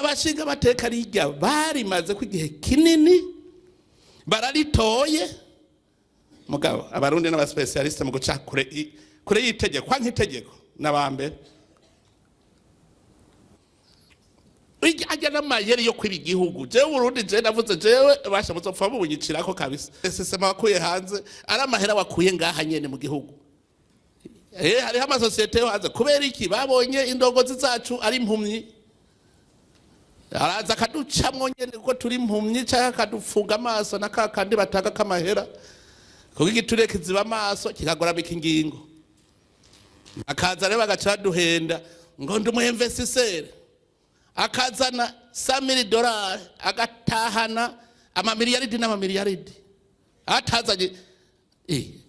abashinga amateka rijya barimaze ku igihe kinini bararitoye mugabo abarundi n'abaspecialiste mu guca kure yitegeko nk'itegeko nabambere ajya n'amayeri yo kwiba igihugu jewe Burundi je navuze jewe basha muzopfa mubunyicirako kabisa sisema wakuye hanze ari amahera wakuye ngaha nyene mu gihugu hariho amasosiyete yo hanze kubera iki babonye indongozi zacu ari impumyi araza akaducamwo nyene kuko turi impumyi cyangwa akadufunga amaso nakakandi batanga kamahera kuko igitureke ziba amaso kikagorabika ingingo akaza rero bagaca duhenda ngo ndumuhe investisseur akazana $100,000 agatahana amamiliyaridi n'amamiliyaridi atazanye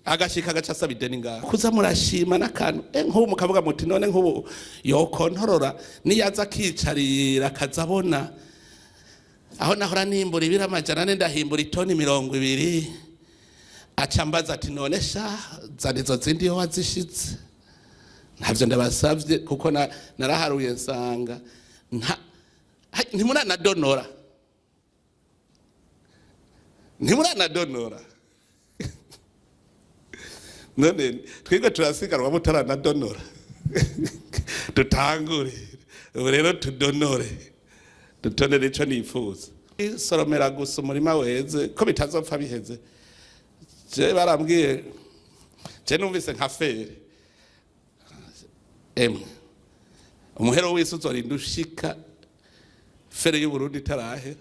agashika agaca asaba ideni ngaho kuza murashima n'akantu nk'ubu mukavuga muti none nk'ubu yokontorora niyaza akicarira akazabona aho nahora nimbura ibiro 400 ndahimbura itoni 20 aca mbaza ati none sha zanizo zindi yo wazishitse ntavyo ndabasavye kuko naraharuye nsanga ntimuranadonora none twebwe turasigarwa mutaranadonora dutangure ubu rero tudonore dutonere ico nifuza soromera gusa umurima weze ko bitazopfa biheze je barambwiye je numvise nka fere umuhero wese uzorinda ushika fere y'u Burundi tarahe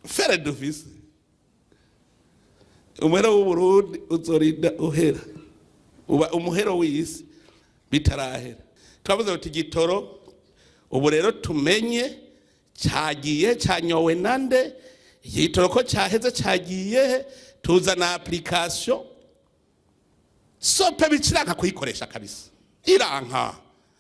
fere dufise umuhero w'u Burundi uzorinda uhera uba umuhero w'isi bitarahera twavuze uti gitoro ubu rero tumenye cyagiye cyanyowe nande igitoro ko cyaheze cyagiye tuzana application sope biciraka kuyikoresha kabisa iranka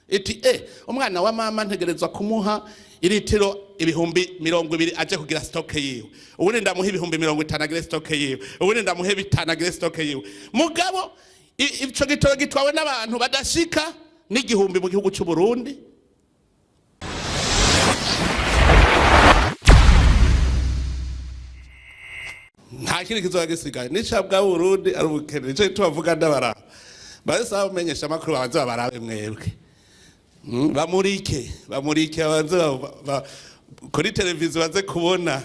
iti umwana wa mama ntegerezwa kumuha iritiro 20,000 aje kugira stock yiwe ubundi ndamuha 50,000 agire stock yiwe ubundi ndamuha 5 agire stock yiwe mugabo ico gitoro gitwawe n'abantu badashika n'igihumbi mu gihugu cy'u Burundi nta kindi kizogisigaye n'icabwa Burundi ari ubukene ico tubavuga ndabara base abamenyesha makuru babanze babarabe mwebwe bamurike abanze kuri televiziyo baze kubona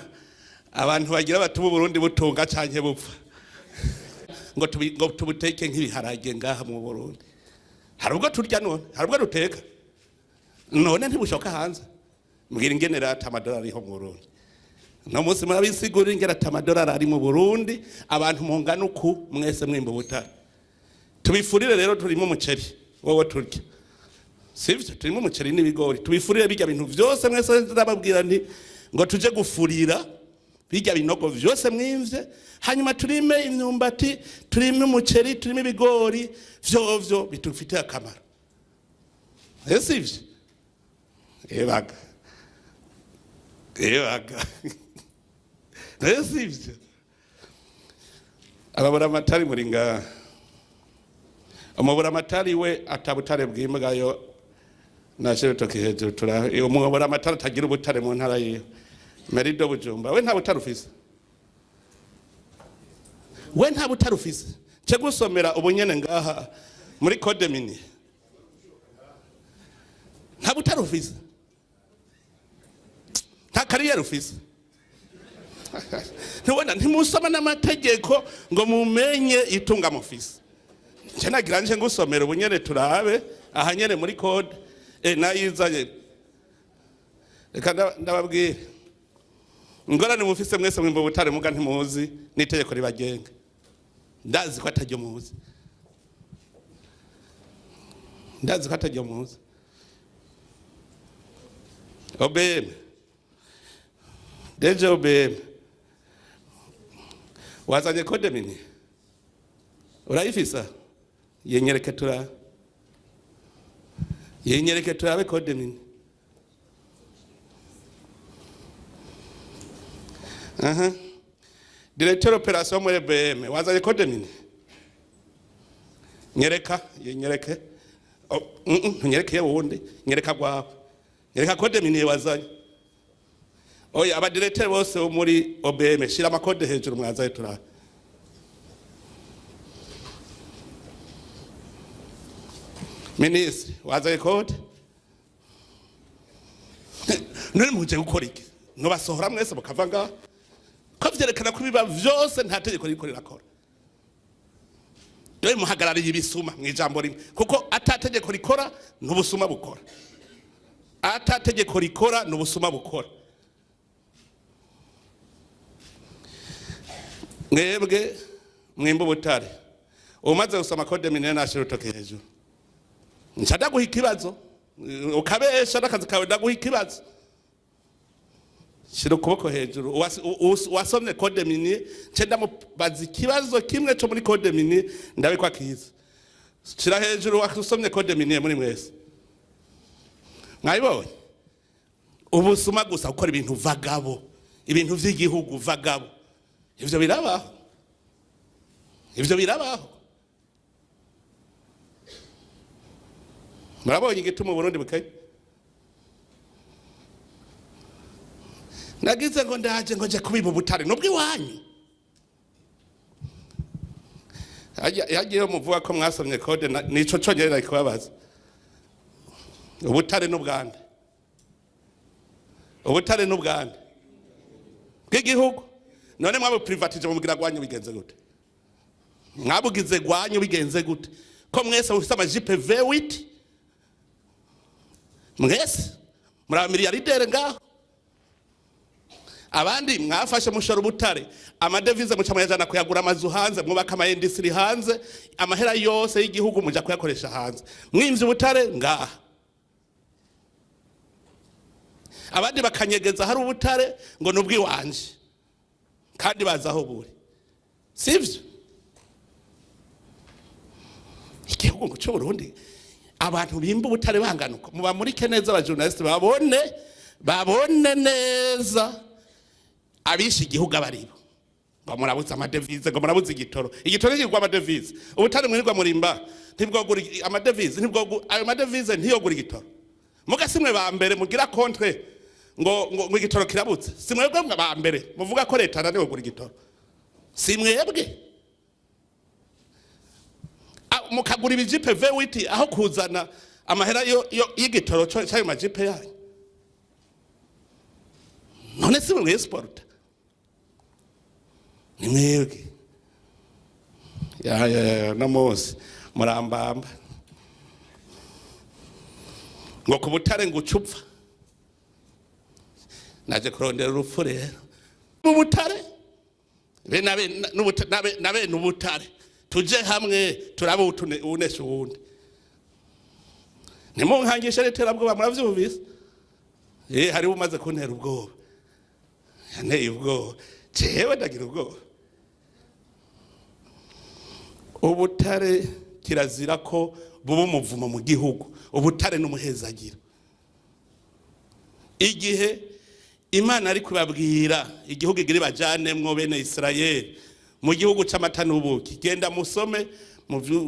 abantu bagira bati mu Burundi butunga canke bupfa ngo tubuteke nk'ibiharage ngaha mu Burundi harubwo turya none harubwo duteka none ntibushoka hanze mbwira ingenera $100 ho mu Burundi no munsi murabisigura ingera $100 ari mu Burundi abantu mungana uku mwese mwimba butara tubifurire rero turimo umuceri wowe turya sivyo turimo umuceri n'ibigori tubifurire bijya bintu byose mwese ndababwira nti ngo tuje gufurira bijya binogo byose mwimvye hanyuma turime imyumbati turime umuceri turime ibigori vyovyo bitufitiye akamaro sivyo ebaga sivyo ababura amatari muri ngaha umubura amatari we atabutare bw'imbwayo nashere toki hejuru turaho umubura amatari atagira ubutare mu ntara yiyo Merido Bujumba we nta butare ufise cyo gusomera ubunyene ngaha muri code mini nta butare ufise nta kariyeri ufise ntubona ntimusoma n'amategeko ngo mumenye itunga mufise nje nagira nje ngusomera ubunyene turabe ahanyene muri code nayizaye reka ndababwira ngorane mufise mwese mwimbo butare muga ntimuzi n'itegeko ribagenga ndazi ko atajyo muzi OBM deje OBM wazanye code mini urayifisa yenyereke turabe code mini Directeur opération muri OBM wazanye code mini nyereka nyereke wundi nyereka gwawe nyereka code mini wazanye oya abadirecteur bose bo muri OBM shira amakode hejuru mwazaye turara Ministre wazaye code none muje gukora iki no basohora mwese mukavanga ko vyerekana ko biba vyose nta tegeko riko rirakora dore muhagarariye ibisuma mwijambo rimwe kuko atategeko rikora n'ubusuma bukora atategeko rikora n'ubusuma bukora mwebwe mwimba ubutare umaze gusoma code mine nashira utoke hejuru nshada guha ikibazo ukabesha n'akazi kawe ndaguha ikibazo shira ukuboko hejuru wasomye code mine cenda mubaza ikibazo kimwe cyo muri code mine ndabikwa kiza shira hejuru wasomye code mine muri mwese mwayibonye ubusuma gusa gukora ibintu vagabo ibintu vy'igihugu vagabo ivyo birabaho murabonye igituma Burundi bukaye nagize ngo ndaje ngo je kubiba ubutare nubwo iwanyu yagiye muvuga ko mwasomye code nico cyongerera ikubabaza ubutare n'ubwande bw'igihugu none mwabo privatije mugira gwanyu bigenze gute mwabugize gwanyu bigenze gute ko mwese ufite amajipe V8 mwese muri miliyardere ngaho abandi mwafashe mushora ubutare amadevize mucamo yajana kuyagura amazu hanze mwubaka ama industry hanze amahera yose y'igihugu muja kuyakoresha hanze mwimvye ubutare ngaha abandi bakanyegeza hari ubutare ngo nubwi wanje kandi bazaho buri sivyo igihugu ngo cyo Burundi abantu bimba ubutare banganuka muba muri keneza aba journalist babone neza abisha igihugu abaribo ngo murabuza amadevize ngo murabuza igitoro kigwa amadevize ubutare mwirirwa murimba ntibwogura amadevize ayo madevize ntiyogura igitoro mugasimwe ba mbere mugira contre ngo igitoro kirabutse simwebwe ba mbere muvuga ko leta naniwe gura igitoro simwebwe mukagura ibijipe V8 aho kuzana amahera y'igitoro cyayo majipe yanyu none si mwe sport ni mwebwe ya namosi murambamba ngo kubutare ngo ucupfa naje kurondera urupfu rero ubutare nabe n'ubutare tuje hamwe turaba unesha uwundi nimunkangisha n'iterabwoba muravyumvise hari umaze kuntera ubwoba yanteye ubwoba jewe ndagira ubwoba ubutare kirazira ko buba umuvumo mu gihugu ubutare n'umuhezagira igihe Imana ari kubabwira igihugu igiri bajanemwo bene Israel mu gihugu c'amata n'ubuki genda musome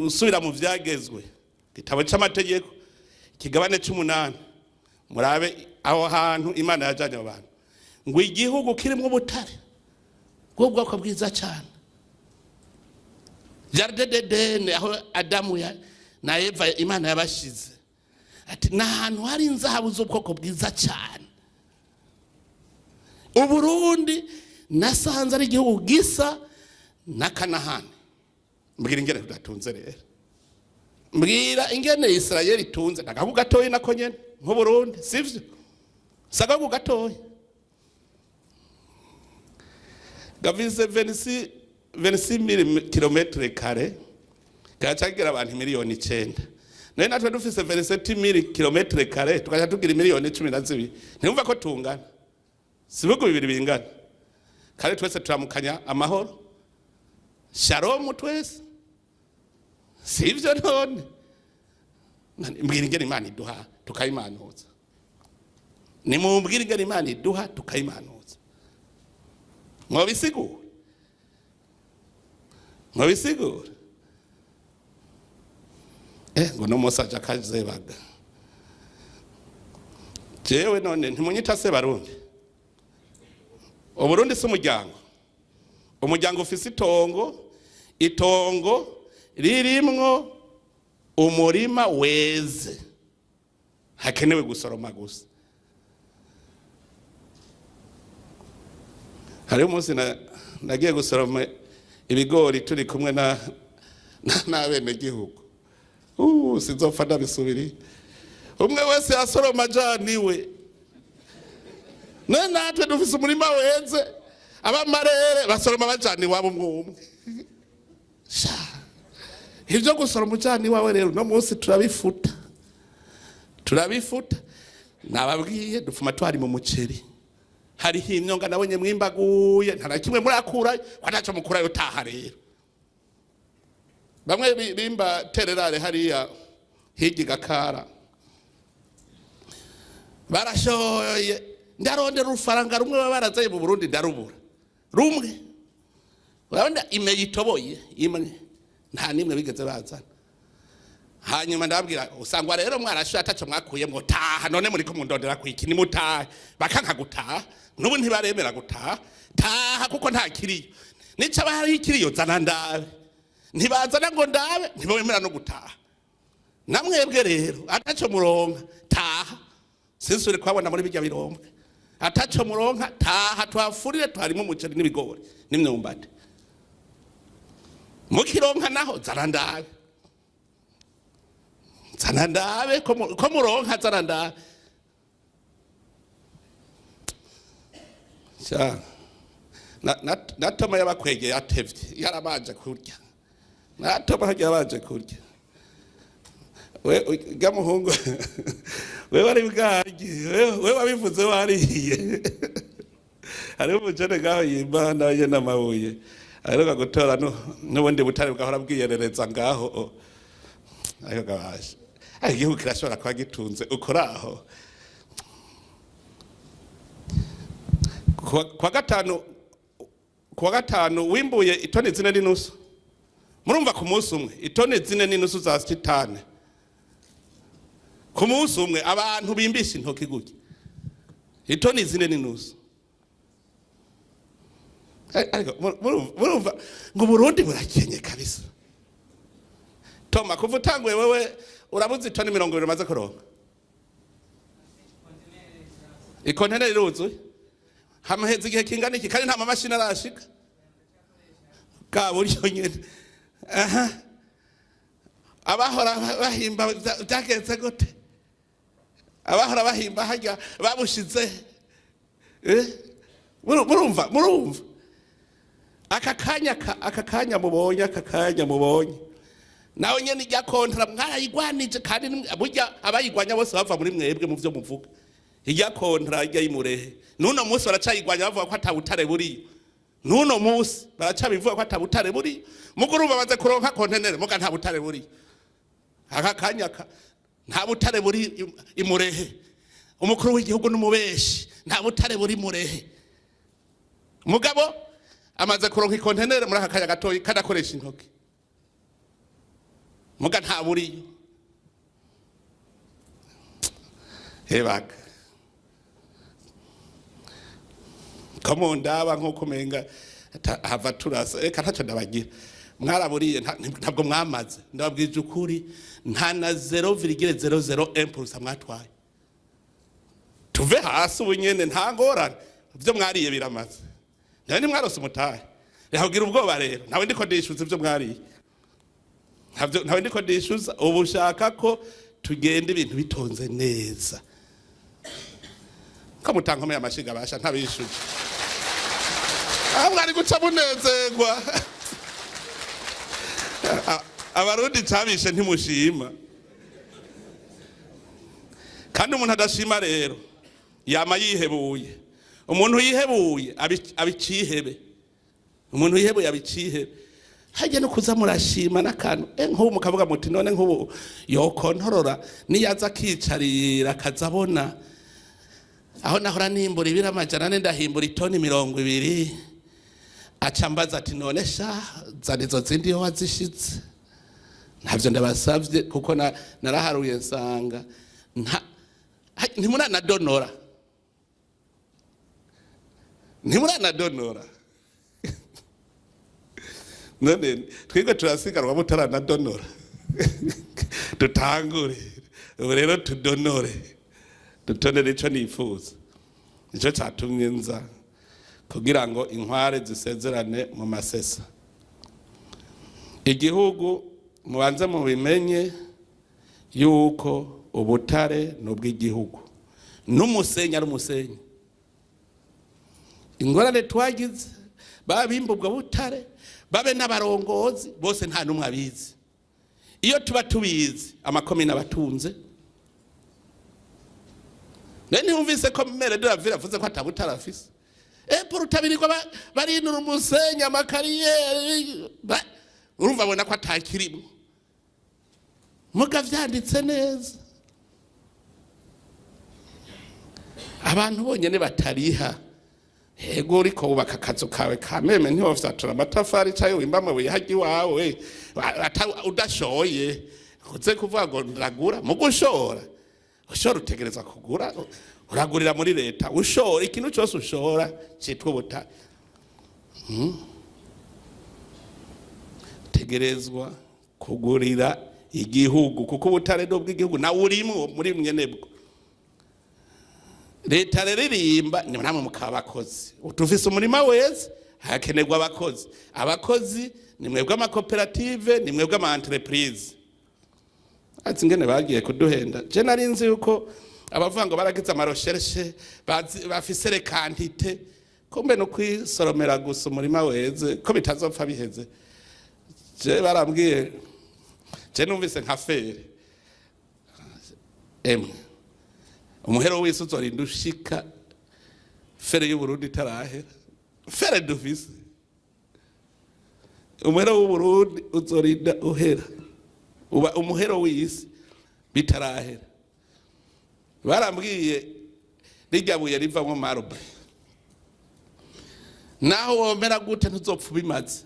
usubira mu vyagezwe gitabo c'amategeko kigabane 8 murabe aho hantu Imana yajanye abantu ngo igihugu kirimo ubutare bw'ubwoko bwiza cyane Jardin d'Eden aho Adamu na Eva Imana yabashize ati nahantu hari inzahabu z'ubwoko bwiza cyane Uburundi nasanze ari igihugu gisa na Kanahani mbwira ingene tudatunze rero mbwira ingene Israel itunze nagahu gatoye nako nyene nko Burundi sivyo sagahu gatoye gavize 26,000 kilometre kare gacagira abantu miliyoni 9 none natwe dufise 27,000 kilometre kare tukaja tugira miliyoni 12 ntumva ko tungana sibugo bibiri bingana kare twese turamukanya amahoro Shalom twese sivyo none mbwira ingene Imana iduha tukayimanuza ni mumbwira ingene Imana iduha tukayimanuza mwabisigura ngo no musaja kazebaga jewe none ntimunyita se Barundi Uburundi si umuryango ufise itongo ririmwo umurima weze hakenewe gusoroma gusa. Hari umunsi nagiye gusoroma ibigori turi kumwe n'abene gihugu. Sinzopfa ndabisubiri. Umwe wese yasoroma janiwe. Natwe dufise umurima weze, abamarere basoroma bajani wabo umwe. Ivyo gusoroma ujani wawe rero no munsi turabifuta. Nababwiye dufuma twari mu muceri. Hari imyonga nabonye mwimbaguye nta kimwe murakura kwataco mukura yo taha rero. Bamwe bimba tererare hariya higi Gakara. Barashoye ndarondera urufaranga rumwe babarazaye mu Burundi ndarubura. Rumwe. Urabona imeyi itoboye imwe nta nimwe bigeze bazana. Hanyuma ndababwira usangwa rero mwarashoye ataco mwakuyemwo taha none muri ko mundondera kwiki ni mutaha bakanka gutaha nubu ntibaremera gutaha taha kuko nta kiriyo nica bahari ikiriyo zana ndabe ntibazana ngo ndabe ntibemera no gutaha namwebwe rero ataco muronka taha sinsure kwabona muri bijya birombwe ataco muronka taha twafurire twarimo umuceri n'ibigori n'imyumbati mukironka naho zana ndabe ko muronka zana ndabe natoma yabakwegeye atevye yarabanje kurya natoma yabanje kurya we gamuhungu we wari bwarye we wabivuze wariye ari umujene gaho yimana ye namabuye aheruka gutora n'ubundi butare bwahora bwiyerereza ngaho ayo gabaje igihugu kirashobora kuba gitunze ukoraho. Kuwa gatanu wimbuye itoni 4.5 murumva ku munsi umwe itoni 4.5 za titane ku munsi umwe abantu bimbisha intoki gutya itoni 4.5 murumva ngo Burundi burakenye kabisa. Toma kuva utanguye wewe urabuze itoni 20 maze kuronka ikonteneri iruzuye hamaheze igihe kingana iki kandi nta mamashini arashika ka buryo nyene abahora bahimba byagenze gute abahora bahimba hajya babushize murumva aka kanya mubonye nawe nyene ijya kontra mwarayigwanije kandi burya abayigwanya bose bava muri mwebwe mu byo muvuga ijya kontra ijya yimurehe nuno munsi baracayigwanya bavuga ko atabutare buri nuno munsi baracabivuga ko atabutare buri mugurumba baze kuronka kontenere muga nta butare buri aka kanyaka nta butare buri imurehe umukuru w'igihugu n'umubeshi nta butare buri murehe mugabo amaze kuronka ikontenere muri aka kanya gatoyi kadakoresha intoki muga nta buri hebaga kamo ndaba nko menga hava turasa eka ntaco ndabagira mwaraburiye ntabwo mwamaze ndababwije ukuri nta na 0,00% mwatwaye tuve hasi ubunyene nta ngorane byo mwariye biramaze nawe nimwarose umutahe yahugira ubwoba rero nawe ndiko ndishuza ibyo mwariye nawe ndiko ndishuza ubushaka ko tugenda ibintu bitonze neza kamutankomeye amashiga basha ntabishuje mwari guca munezerwa abarundi cabishe ntimushima kandi umuntu adashima rero yama yihebuye umuntu yihebuye abicihebe umuntu yihebuye abicihebe hajya no kuza murashima n'akantu nk'ubu mukavuga muti none nk'ubu yokontorora niyaza akicarira akazabona aho nahora nimbura ibira amajana ane ndahimbura itoni 20 acambaza ati none sha zanizo zindi yo wazishitse ntavyo ndabasavye kuko naraharuye nsanga ntimuna na donora ntimuranadonora none twebwe turasigarwa mutaranadonora dutangure ubu rero tudonore dutonere ico nifuza nico catumye nza kugira ngo inkware zisezerane mu masesa igihugu mubanze mubimenye yuko ubutare n'ubw'igihugu n'umusenyi ari umusenyi ingorane twagize babimbubwa butare babe n'abarongozi bose nta numwe abizi iyo tuba tubizi amakomine abatunze nene humvise ko mere de ravira avuze ko atabutara afise porutabirirwa barinura umusenyi amakariyeri urumva abona ko atakirimo muga vyanditse neza abantu bonyene batariha hego uriko wubaka akazu kawe kameme ntiwofyatura amatafari cayo wimba amabuye haji wawe udashoye uze kuvuga ngo ndagura mu gushora ushora utegereza kugura uragurira muri leta ushora ikintu cyose ushora citwa ubutare tegerezwa kugurira igihugu kuko ubutare n'ubw'igihugu nawe urimo muri mwenebwo leta riririmba ni namwe mukaba abakozi utufise umurima wese hakenerwa abakozi ni mwebwe amakoperative ni mwebwe ama entreprise ati ngene bagiye kuduhenda je nari nzi yuko abavuga baragize amarecherche bafise rekantite kumbe no kwisoromera gusa umurima weze ko bitazopfa biheze je barambwiye je numvise nka fere umuhero wese uzorinda ushika fere y'u Burundi tarahera fere dufise umuhero w'u Burundi uzorinda uhera uba umuhero w'isi bitarahera barambwiye rijyabuye rivamwo marble naho womera gute ntuzopfa bimaze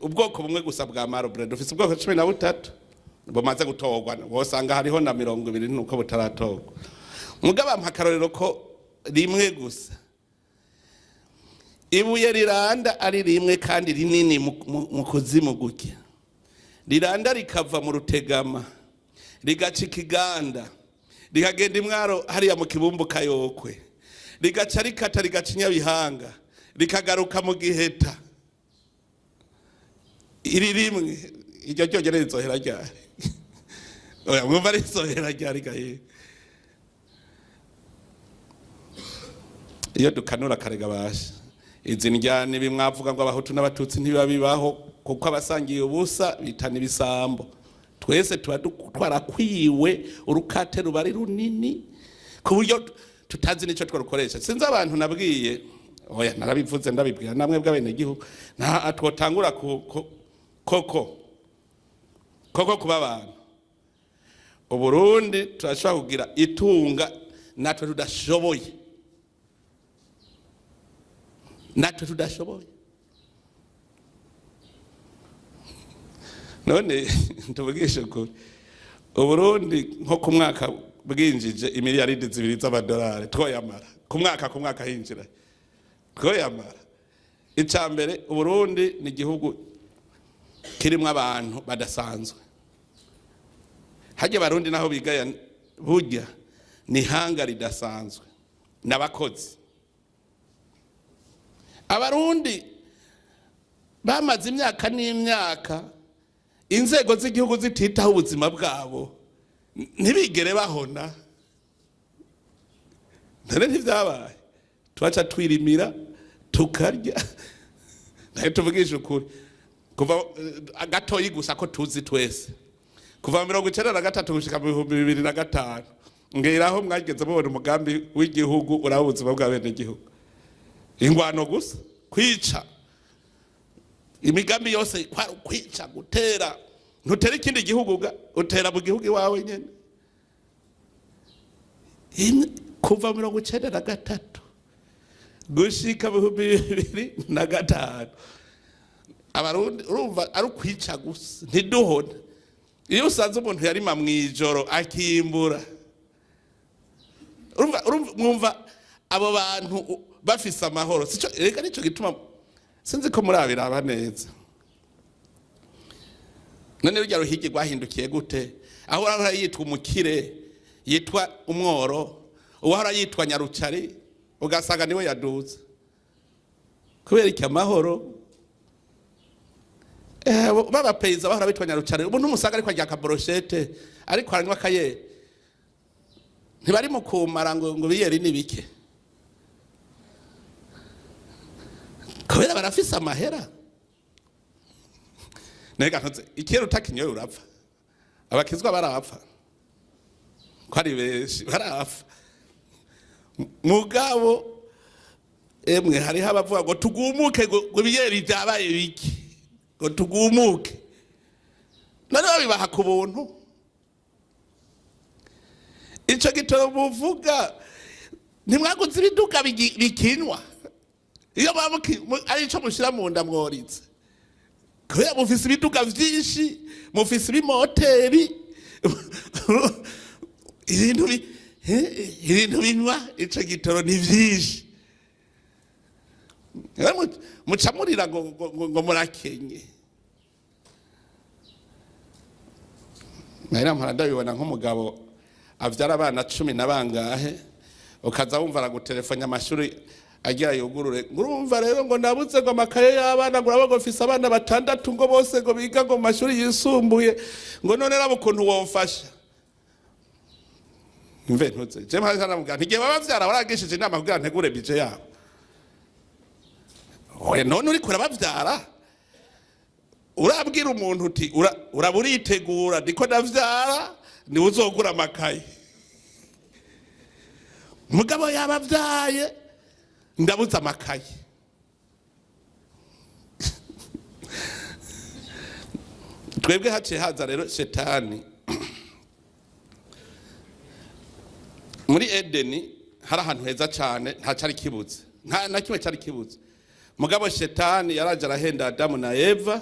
ubwoko bumwe gusa bwa marble dufise ubwoko 13 bumaze gutogwa wosanga hariho na 20 nuko butaratogwa mugaba mpakarorero ko rimwe gusa ibuye riranda ari rimwe kandi rinini mu kuzimu gutya riranda rikava mu rutegama rigaca ikiganda rikagenda imwaro hariya mu kibumbu kayokwe rigaca rikata rigaca inyabihanga rikagaruka mu giheta iri rimwe iryo ryogere rizohera ryari oya mwumva rizohera ryari gaye iyo dukanura karega basha izi njyane bimwavuga ngo abahutu n'abatutsi ntibabibaho kuko abasangiye ubusa bitana ibisambo twese tuba twarakwiwe urukate rubari runini ku buryo tutazi nico twarukoresha sinzi abantu nabwiye oya narabivuze ndabibwira namwe bw'abene gihugu na atwotangura koko kuba abantu uburundi turashobora kugira itunga natwe tudashoboye none tuvugishe ko uburundi nko ku mwaka bwinjije imiliyaridi 2 z'amadolari twoyamara ku mwaka hinjira twoyamara icambere uburundi ni igihugu kirimo abantu badasanzwe hajye barundi naho bigaya burya ni hanga ridasanzwe n'abakozi abarundi bamaze imyaka n'imyaka inzego z'igihugu zititaho ubuzima bwabo ntibigere bahona none ntivyabaye twaca twirimira tukarya nayo tuvugisha ukuri kuva gatoyi gusa ko tuzi twese kuva 1993 gushika 2005 ngeraho mwageze mubona umugambi w'igihugu uraho ubuzima bw'abene gihugu ingwano gusa kwica imigambi yose kwa kwica gutera ntutera ikindi gihugu utera mu gihugu iwawe nyene kuva 1993 gushika 2005 abarundi urumva ari kwica gusa ntiduhona iyo usanze umuntu yarima mwijoro akimbura mwumva abo bantu bafise amahoro sico reka nico gituma sinzi ko murabiraba neza. None rujya ruhigi rwahindukiye gute? Aho arahora yitwa umukire, yitwa umworo, uwahora yitwa nyarucari ugasanga niwe yaduze kubera iki amahoro. Baba peiza bahora bitwa nyarucari ubu ntumusanga ariko ajya kaboroshete ariko aranywa kaye ntibari mu kumara ngo biyeri nibike kubera barafise amahera. Nega ntuze ikero utakinyoye urapfa, abakizwa barapfa ko ari benshi barapfa. Mugabo emwe hariho abavuga ngo tugumuke ngo biyeri byabaye biki ngo tugumuke, none babibaha ku buntu. Ico gitoro buvuga ntimwaguze ibiduka bikinwa iyo ari ico mushira mu nda mworitse kubera mufise ibiduka vyinshi, mufise ibimoteri ibintu binywa. Ico gitoro ni vyinshi mucamurira ngo murakenye. Nahera mpora ndabibona nk'umugabo avyara abana 10 na bangahe ukaza wumva aragutelefona amashuri agira yugurure ngurumva rero ngo nabuze ngo amakaye y'abana ngo urabo gofisa abana 6 ngo bose ngo biga ngo mashuri yisumbuye ngo none rabo kuntu wofasha mve ntuze je mpaka namuga ntige babavyara waragishije inama kugira ntegure bije yabo. Oya none uri kurabavyara urabwira umuntu uti uraburitegura ndiko ndavyara ni uzogura amakaye. Mugabo yabavyaye ndabuza amakaye. Twebwe haciye haza rero shetani muri Edeni hari ahantu heza cyane nta cyari kibuze, nta na kimwe cyari kibuze. Mugabo shetani yaraje arahenda Adamu na Eva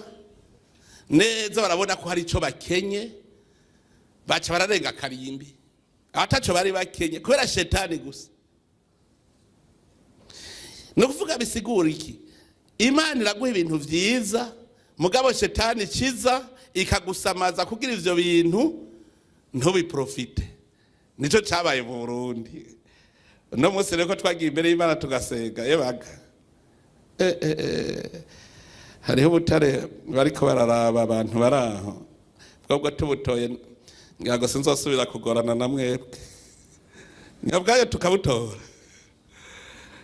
neza, barabona ko hari ico bakenye baca bararenga karimbi ataco bari bakenye kubera shetani gusa. No kuvuga bisigura iki? Imana iraguha ibintu vyiza mugabo shetani ciza ikagusamaza kugira ivyo bintu ntubiprofite. Nico cabaye mu Burundi. No munsi reko twagiye imbere y'Imana tugasega yebaga hariho ubutare bariko bararaba abantu baraho bwobwo tubutoye ngago sinzosubira kugorana na mwebwe nyabwayo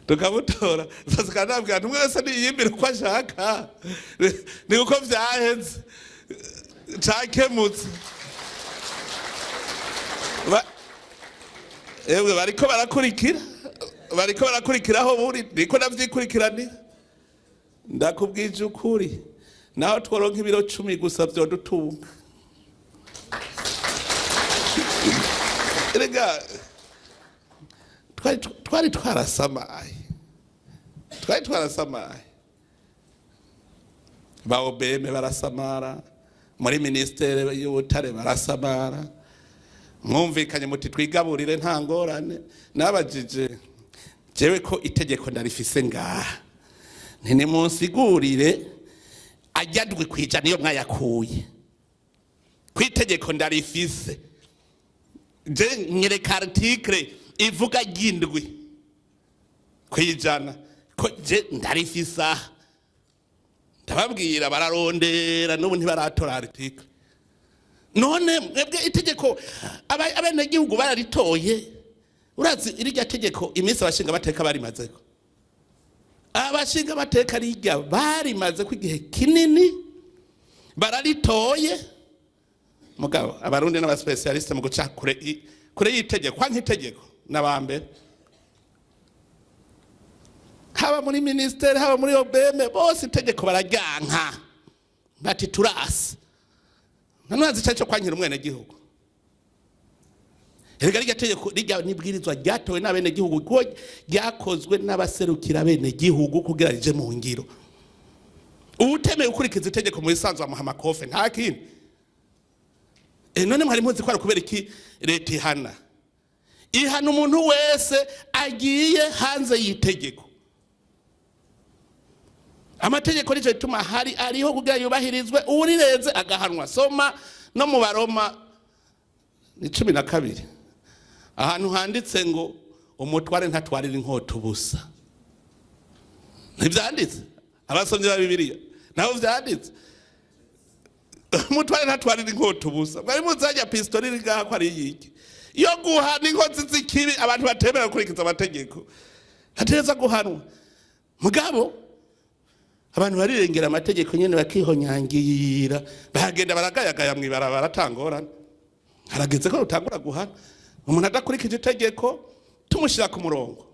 tukabutora zazikanabwira ntumwe wese niyimbira uko ashaka ni uko vyaheze cakemutse. Ewe bariko barakurikira aho buri niko navyikurikiranira. Ndakubwije ukuri naho tworonka ibiro 10 gusa vyodutunga. Erega twari twarasamaye baobeme barasamara, muri ministere y'ubutare barasamara, mwumvikanye muti twigaburire nta ngorane. Nabajije jewe ko itegeko ndarifise ngaha nti munsigurire ajyadwe kwijana iyo mwayakuye kwitegeko ndarifise. Je nyereka article ivuga gindwi kwijana ko je ndarifisa, ndababwira bararondera n'ubu ntibaratora article. None mwebwe itegeko abene gihugu bararitoye, urazi irya tegeko iminsi abashinga bateka barimazeko, abashinga bateka rijya barimaze ku gihe kinini bararitoye. Mugabo abarundi n'aba specialist mu guca kure yitegeko nk'itegeko nabambe haba muri ministere haba muri OBM bose itegeko barajyanka bati turasi nanazi cyacho kwankira umwene gihugu. Erega rya tegeko rijya nibwirizwa ryatowe n'abene gihugu ko ryakozwe n'abaserukira bene gihugu kugira rije mu ngiro. Ubutemeye ukurikiza itegeko mu isanzwe amuhama kofe nta kindi. None mwari muzi ko ari kubera iki leta ihana ihana umuntu wese agiye hanze y'itegeko. Amategeko nico bituma ariho kugira yubahirizwe, urirenze agahanwa. Soma no mu Baroma ni 12 ahantu handitse ngo umutware ntatwarira inkota ubusa. Ntibyanditse abasomyi ba Bibiliya naho vyanditse umutware ntatwarira inkota ubusa. Bari muzajya pistoli rigaha ko ari yiki iyo guhana inkozi z'ikibi abantu batemera gukurikiza amategeko hatereza guhanwa. Mugabo abantu barirengera amategeko nyene bakihonyangira bahagenda baragayagaya mwibarabara atangorana. Harageze ko rutangura guhana umuntu adakurikije itegeko tumushira ku murongo.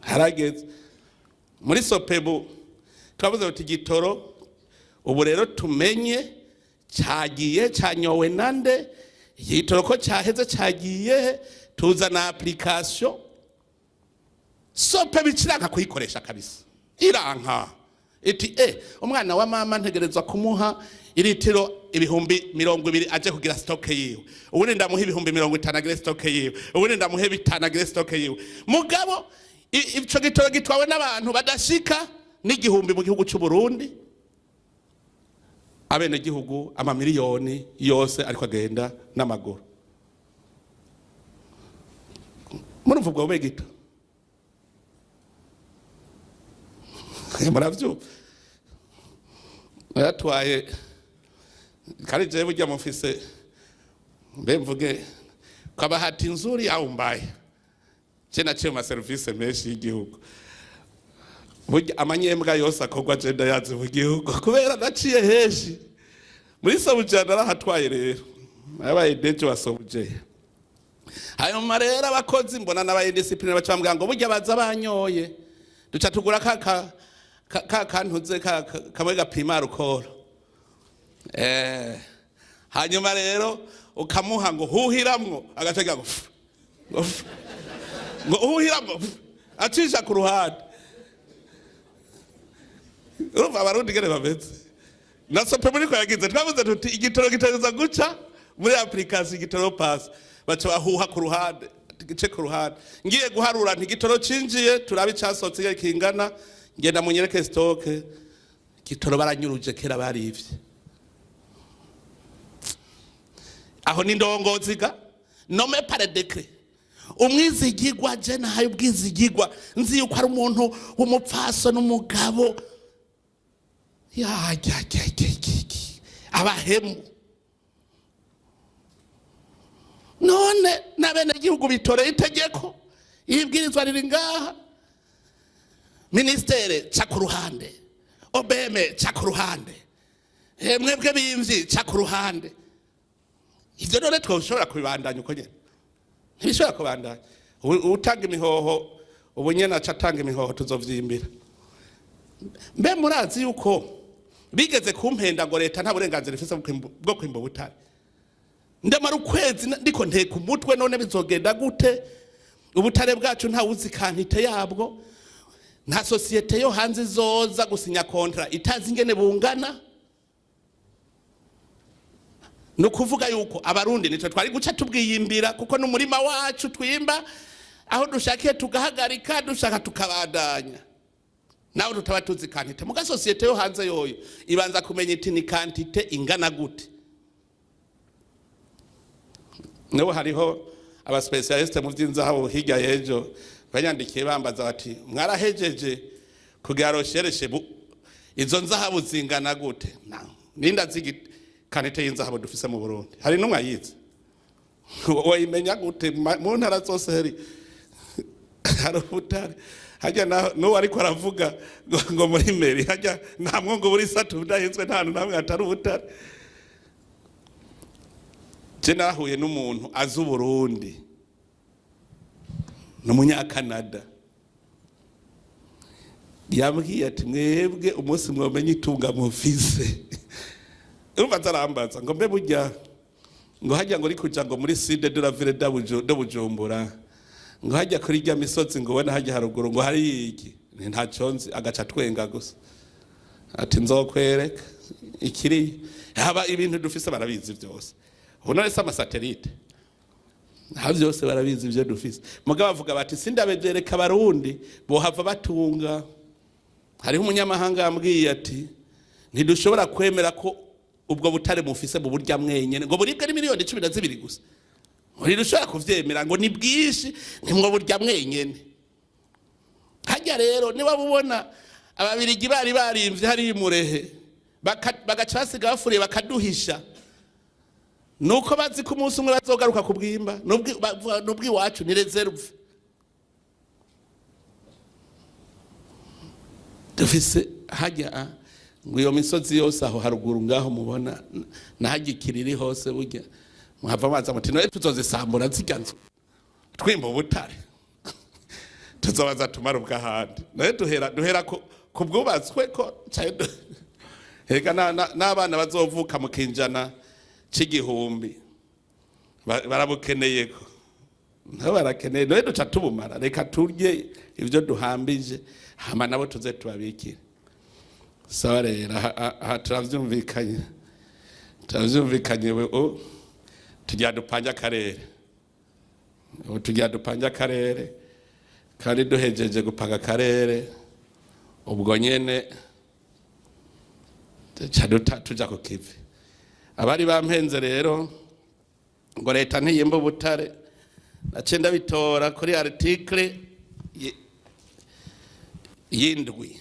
Harageze muri Sopebu twavuze uti igitoro ubu rero tumenye cyagiye cyanyowe nande, igitoro ko cyaheze cyagiye, tuzana application Sopebu kiranga kuyikoresha kabisa, iranka iti umwana wa mama ntegerezwa kumuha iritiro ibihumbi 20 aje kugira stock yiwe, ubundi ndamuha ibihumbi 50 agire stock yiwe, ubundi ndamuhe 5 agire stock yiwe. Mugabo ico gitoro gitwawe n'abantu badashika n'igihumbi mu gihugu cy'u Burundi, abene gihugu amamiliyoni yose ariko agenda n'amaguru. Murumva ubwo begito muravyo yatwaye kari je burya mufise mbe mvuge kwabahati nzuri au mbaye cena cyo ma service menshi y'igihugu. Burya amanyembwa yose akogwa jenda yazi mu gihugu kubera naciye heshi muri Sobujana rahatwaye rero abaye deje wasobuje. Hayo marera abakozi mbona n'abaye discipline bacambwa ngo burya baza banyoye duca tugura kantuze kamwe gapima alcohol. Hanyuma rero ukamuha ngo huhiramwo agatega ngo uhiramwo acisha ku ruhande. Urumva abarundi gere bameze na Sopebu niko yagize. Twavuze tuti igitoro giteza guca muri application igitoro pass baca bahuha ku ruhande gice ku ruhande. Ngiye guharura nti igitoro cinjiye turabi casotse kingana, ngenda munyereke stock igitoro baranyuruje kera barivye. Aho ni ndongoziga nome par décret umwizigirwa je nahaye ubwizigirwa nzi yuko ari umuntu w'umupfaso n'umugabo abahemu. None nabene gihugu bitore itegeko ibwirizwa riri ngaha, ministere ca ku ruhande, obeme ca ku ruhande, mwebwe bimvyi ca ku ruhande. Ivyo none twoshobora kubibandanya uko nyene ntibishobora kubandanya. Utanga imihoho ubunyena acatanga imihoho tuzovyimbira. Mbe murazi yuko bigeze kumpenda ngo leta nta burenganzira ifise bwo kwimba ubutare. Ndamara ukwezi ndiko nteka umutwe none bizogenda gute? Ubutare bwacu nta uzi kantite yabwo, nta societe yo hanze zoza gusinya contrat itazi ingene bungana. No kuvuga yuko abarundi nitwe twari guca tubwiyimbira kuko n'umurima wacu twimba aho dushakiye tugahagarika dushaka tukabandanya. Nawe tutaba tuzi kantite muga societe yo hanze yoyo ibanza kumenya iti ni kantite ingana gute. Newe hariho aba specialist mu vy'inzahabu hirya yejo banyandikiye bambaza bati mwarahejeje kugira recherche izo nzahabu zingana gute. Ninda zigi kantite y'inzahabu dufise mu Burundi hari numwe ayize wayimenya gute mu ntara zose hari ubutare. Hajya no ariko aravuga ngo muri meri hajya namwe ngo buri satu budahizwe nta namwe atari ubutare. Je nahuye n'umuntu azu Burundi n'umunyakanada yambwiye ati mwebwe umunsi mwomenye itunga mufise. Urumva zarambaza ngo mbe burya ngo hajya ngo rikuja ngo muri Sud de la Ville de Bujumbura ngo hajya kuri rya misozi ngo wena hajya haruguru ngo hari iki nta conzi agaca twenga gusa ati nzokwereka ikiri haba ibintu dufise barabizi byose. Ubu none se amasatelite nta byose barabizi ibyo dufise mugabo bavuga bati sindabegereka abarundi bohava batunga. Hariho umunyamahanga yambwiye ati ntidushobora kwemera ko ubwo butare mufise mu burya mwenyene ngo buribwe ni miliyoni 12 gusa. Ntidushobora kuvyemera ngo ni bwishi ntimwo burya mwenyene. Hajya rero niba bubona ababirigi bari barimvye hari imurehe bagaca basiga bafuriye bakaduhisha nuko bazi ko umunsi umwe bazogaruka kubwimba nubwi wacu ni reserve. Dufise hajya ngo iyo misozi yose aho haruguru ngaho mubona nahagikiriri hose burya muhava maza muti no tuzozisambura ziganzo twimba ubutare tuzobaza tumara ubwahandi naye duhera ku bwubatswe ko heka n'abana bazovuka mu kinjana c'igihumbi barabukeneye ko nabo barakeneye naye duca tubumara reka turye ibyo duhambije hama nabo tuze tubabikire. Sawa rero aha turavyumvikanye tujya dupanja akarere kandi duhejeje gupanga akarere ubwo nyene tuja ku kivi. Abari bampenze rero ngo leta ntiyimba ubutare nace ndabitora kuri article yindwi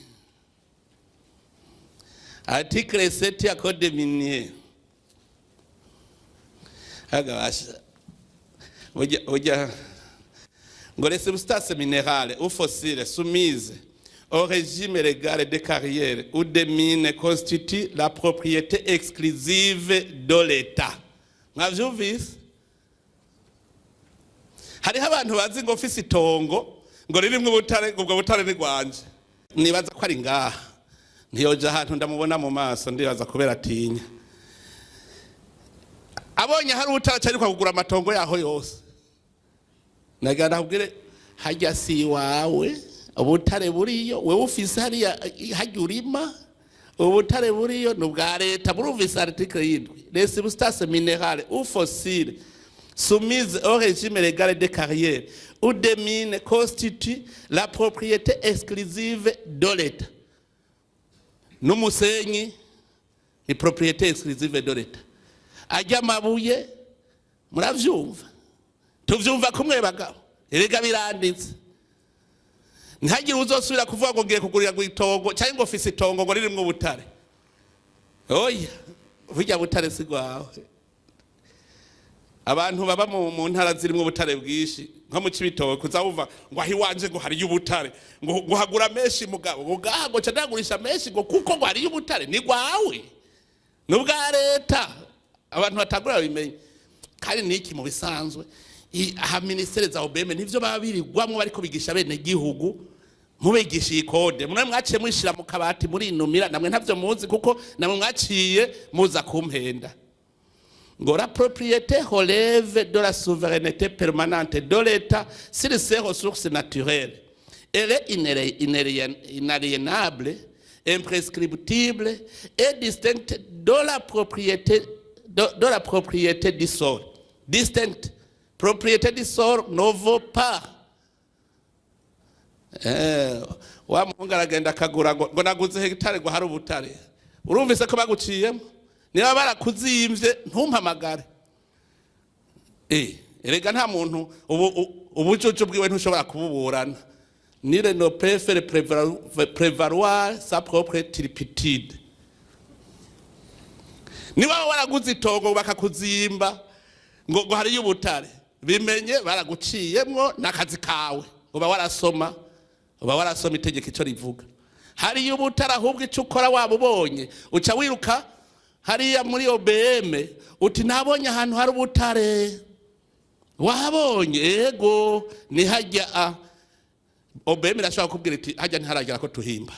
article 7 ya code minier agabasha ngo les substances minérales ou fossiles soumises au régime légal des carrières ou des mines constituent la propriété exclusive de l'État. Mwavyumvise? Hariho abantu bazi ngo ofisi itongo ngo ririmwe ubutare ubwo butare ni gwanje. Nibaza ko ari ngaha ntiyoja ahantu ndamubona mu maso ndibaza kubera atinya. Abonye hari ubutare cyari kugura amatongo yaho yose. Nagana kubwire hajya si wawe ubutare buriyo wewe ufise hariya hajya urima ubutare buriyo n'ubwa leta burumvise article yindwi les substances minérales ou fossiles soumises au régime légal des carrières ou des mines constituent la propriété exclusive de l'État. N'umusenyi ni propriété exclusive de l'État. Ajya amabuye muravyumva tuvyumva kumwe bagabo erega biranditse ntihagire uzosubira kuvuga ngo ngiye kugurira itongo cyangwa ngo ofisi itongo ngo ririmwe ubutare. Oya burya butare sigwawe. Abantu baba mu ntara zirimwe ubutare bwishi nko mu Cibitoke kuzavuva ngo ahi wanje ngo hari y'ubutare ngo guhagura meshi mugabo ngo gahago cyandagurisha meshi ngo kuko ngo hari y'ubutare ni gwawe n'ubwa leta abantu batagura bimenye kandi niki mu bisanzwe aha ministere za obeme nivyo babirigwamwe bariko bigisha bene gihugu mubigisha ikode mwe mwaciye mwishira mu kabati muri inumira namwe ntavyo muzi kuko namwe mwaciye muza kumpenda ngo la propriété relève de la souveraineté permanente de l'État sur ses ressources naturelles. Elle est inaliénable, imprescriptible et distincte de la propriété du sol. Distincte. Propriété du sol ne vaut pas. Wa mungu aragenda akagura ngo naguze hegitare ngo hari ubutare. Urumvise ko baguciyemo? Niba barakuzimvye ntumpamagare. Erega nta muntu ubucucu bwiwe ntushobora kububurana. Nire no préfère prévaloir sa propre turpitude. Niba waraguze itongo bakakuzimba ngo hari y'ubutare bimenye baraguciyemwo nakazi kawe uba warasoma itegeko ico rivuga. Hari y'ubutare ahubwo ico ukora wabubonye uca wiruka hariya muri OBM uti nabonye ahantu hari ubutare wabonye ego ni hajya OBM irashobora kubwira iti hajya ntiharagera ko tuhimba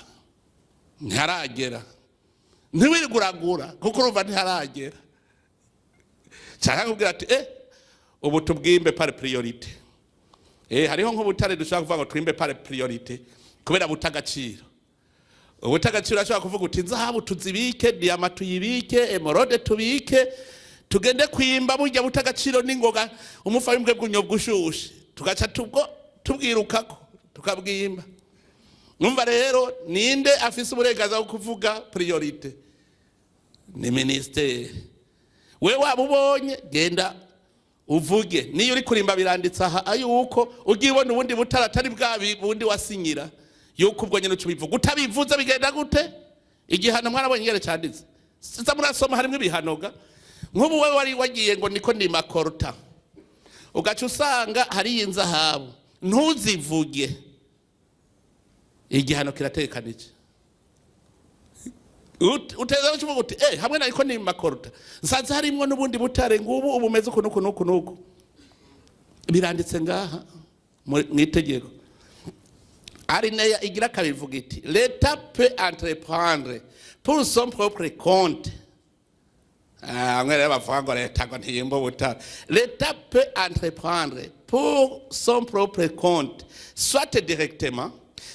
ntiharagera ntiwiriguragura kuko urumva ntiharagera cyangwa kubwira ati ubu tubwimbe par priorité hariho nk'ubutare dushobora kuvuga ngo twimbe par priorité kubera butagaciro ubutagaciro ashobora kuvuga uti zahabu tuzibike diama tuyibike emerode tubike tugende kwimba burya butagaciro n'ingoga umufa w'imbwe bw'unyobwa ushushe tugaca tubwirukako tukabwimba. Numva rero ninde afise uburenganzira bwo kuvuga priorite? Ni ministeri. We wabubonye genda uvuge, niyo uri kurimba biranditse aha ayuko ugibona ubundi butara atari bwa bundi wasinyira yuko ubwo nyene ucubivuga. Utabivuze bigenda gute? Igihano mwarabonye ngere cyanditse. Siza murasoma harimo ibihanoga. Nk'ubu we wari wagiye ngo niko ndi makorta, ugaca usanga hari inzahabu ntuzivuge, igihano kiratekanije. Uteza ucuvuga uti hamwe nariko ni makorta nsanze harimo n'ubundi butare ngubu ubumeze uku biranditse ngaha mwitegeko. Ari neya igira kabivuga iti l'État peut entreprendre pour son propre compte. L'État peut entreprendre pour son propre compte, soit directement,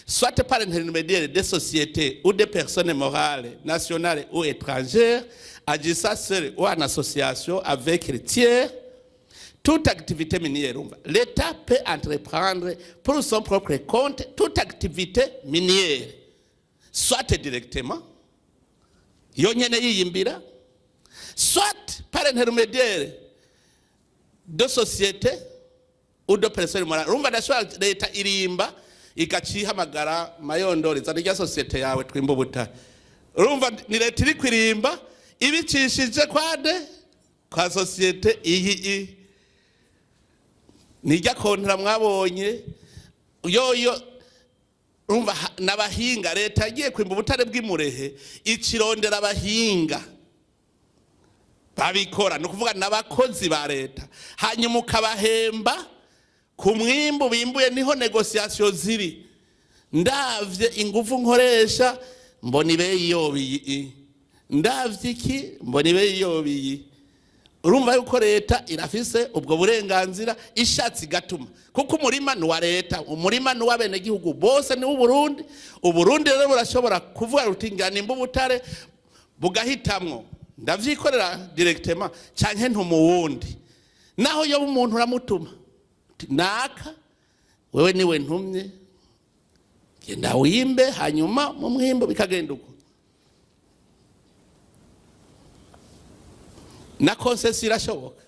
soit par l'intermédiaire des sociétés ou des personnes morales, nationales ou étrangères, agissant seul ou en association avec les tiers, toute activité minière. L'État peut entreprendre pour son propre compte toute activité minière, soit directement, soit par l'intermédiaire de sociétés ou de personnes morales. Rumva ndashobora leta irimba ikacihamagara mayondori zanirya societe yawe twimba ubutare. Rumva ni leta iri kwirimba ibicishije kwade kwa societe iyi nijya kontra mwabonye yoyo. Rumva nabahinga leta yagiye kwimba ubutare bw'imurehe ikirondera abahinga babikora, no kuvuga nabakozi ba leta, hanyuma ukabahemba ku mwimbu bimbuye. Niho negotiation ziri. Ndavye ingufu nkoresha mbona ibeyobiyi, ndavye iki mbona ibeyobiyi. Urumva yuko leta irafise ubwo burenganzira ishatsi gatuma, kuko umurima ni wa leta, umurima ni w'abene gihugu bose, ni w'Uburundi. Uburundi rero burashobora kuvuga rutingana imbu butare bugahitamwo ndavyikorera directement canke ntumuwundi. Naho yo umuntu uramutuma naka wewe niwe ntumye genda wimbe, hanyuma mu mwimbo bikagenda uko. Na concession irashoboka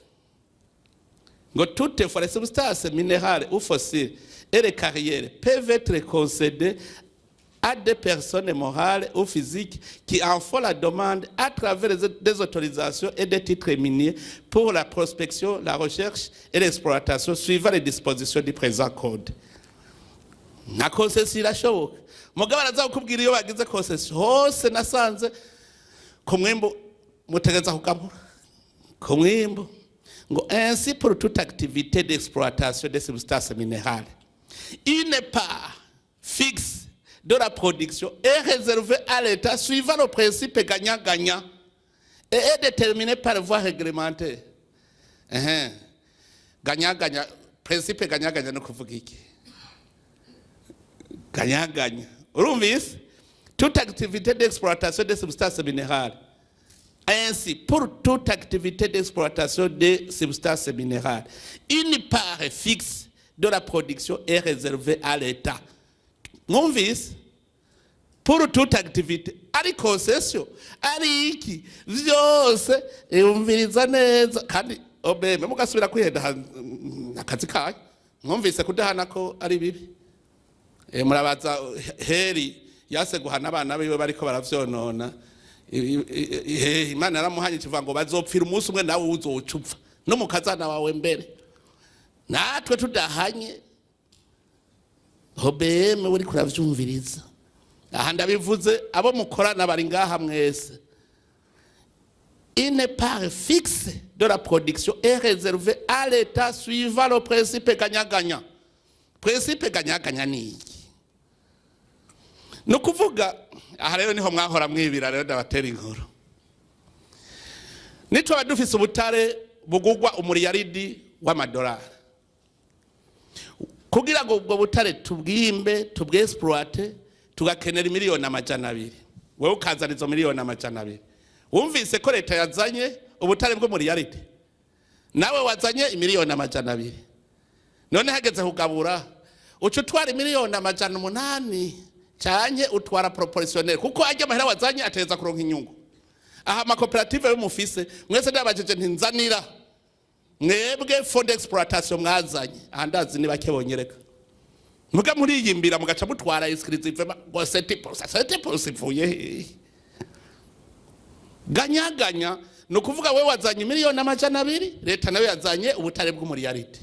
ngo toutes les substances minérales ou fossiles et les carrières peuvent être concédées à des personnes morales ou physiques qui en font la demande à travers des autorisations et des titres miniers pour la prospection, la recherche et l'exploitation suivant les dispositions du présent code. Na concession irashoboka. Mugabo araza kukubwira iyo bagize concession hose nasanze ku mwimbo mutegeza kugamura ku mwimbo ngo ainsi pour toute activité d'exploitation des substances minérales une part fixe de la production est réservée à l'État suivant le principe gagnant-gagnant et est déterminé par voie réglementaire. Gagnant-gagnant, principe gagnant-gagnant no kuvuga iki? Gagnant-gagnant. Urumvise? Toute activité d'exploitation des substances minérales. Ainsi, pour toute activité d'exploitation des substances minérales, une part fixe de la production est réservée à l'État. Mon vice, pour toute activité, ari concession, ari iki, vyose, umviriza neza, kandi obeme, mugasubira kwihenda akazi kayo. Mwumvise kudahana ko ari bibi. Murabaza Heri yase guhana abana biwe bariko baravyonona. Imana yaramuhanye kivuga ngo bazopfira umunsi umwe nawe uzocupfa no mukazana wawe mbere. Natwe tudahanye obeme uri kuravyumviriza. Aha ndabivuze abo mukorana bari ngaha mwese. Une part fixe de la production est réservée à l'État suivant le principe gagnant-gagnant. Principe gagnant-gagnant ni iki? No kuvuga aha rero niho mwahora mwibira rero ndabatera inkuru. Nitwe badufise ubutare bugugwa umuriyaridi w'amadolari. Kugira ngo ubwo butare tubwimbe, tubwexploite, tugakenera miliyoni 200. Wewe ukazana izo miliyoni 200. Wumvise ko leta yazanye ubutare bwo muri reality nawe wazanye imiliyoni amajana 2 none hageze kugabura uca utwara imiliyoni amajana 8 cyanye utwara proportionnel kuko ajya amahera wazanye ateza kuronka inyungu aha amakoperative yo mufise mwese ndabajeje ntinzanira mwebwe fond d'exploitation mwazanye ahandazi nibake bonyereka muga muriyimbira mugaca mutwara exclusive ngo 70% ivuye ganyaganya no kuvuga we wazanye miliyoni amajana 2 leta nawe yazanye ubutare bwo muri reality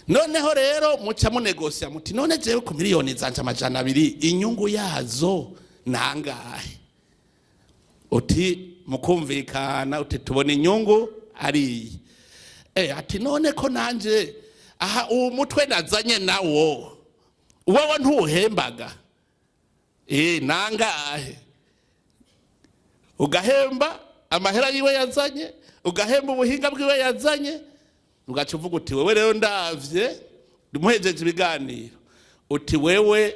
noneho rero muca munegosia muti none jewe ku miliyoni zanje amajana 2 inyungu yazo nangahe uti mukumvikana uti tubona inyungu ari ati none ko nanje aha umutwe nazanye nawo wowe ntuhembaga nangahe ugahemba amahera yiwe yazanye ugahemba ubuhinga bwiwe yazanye ugaca uvuga uti wewe rero ndavye ndumuhejeje ibiganiro uti wewe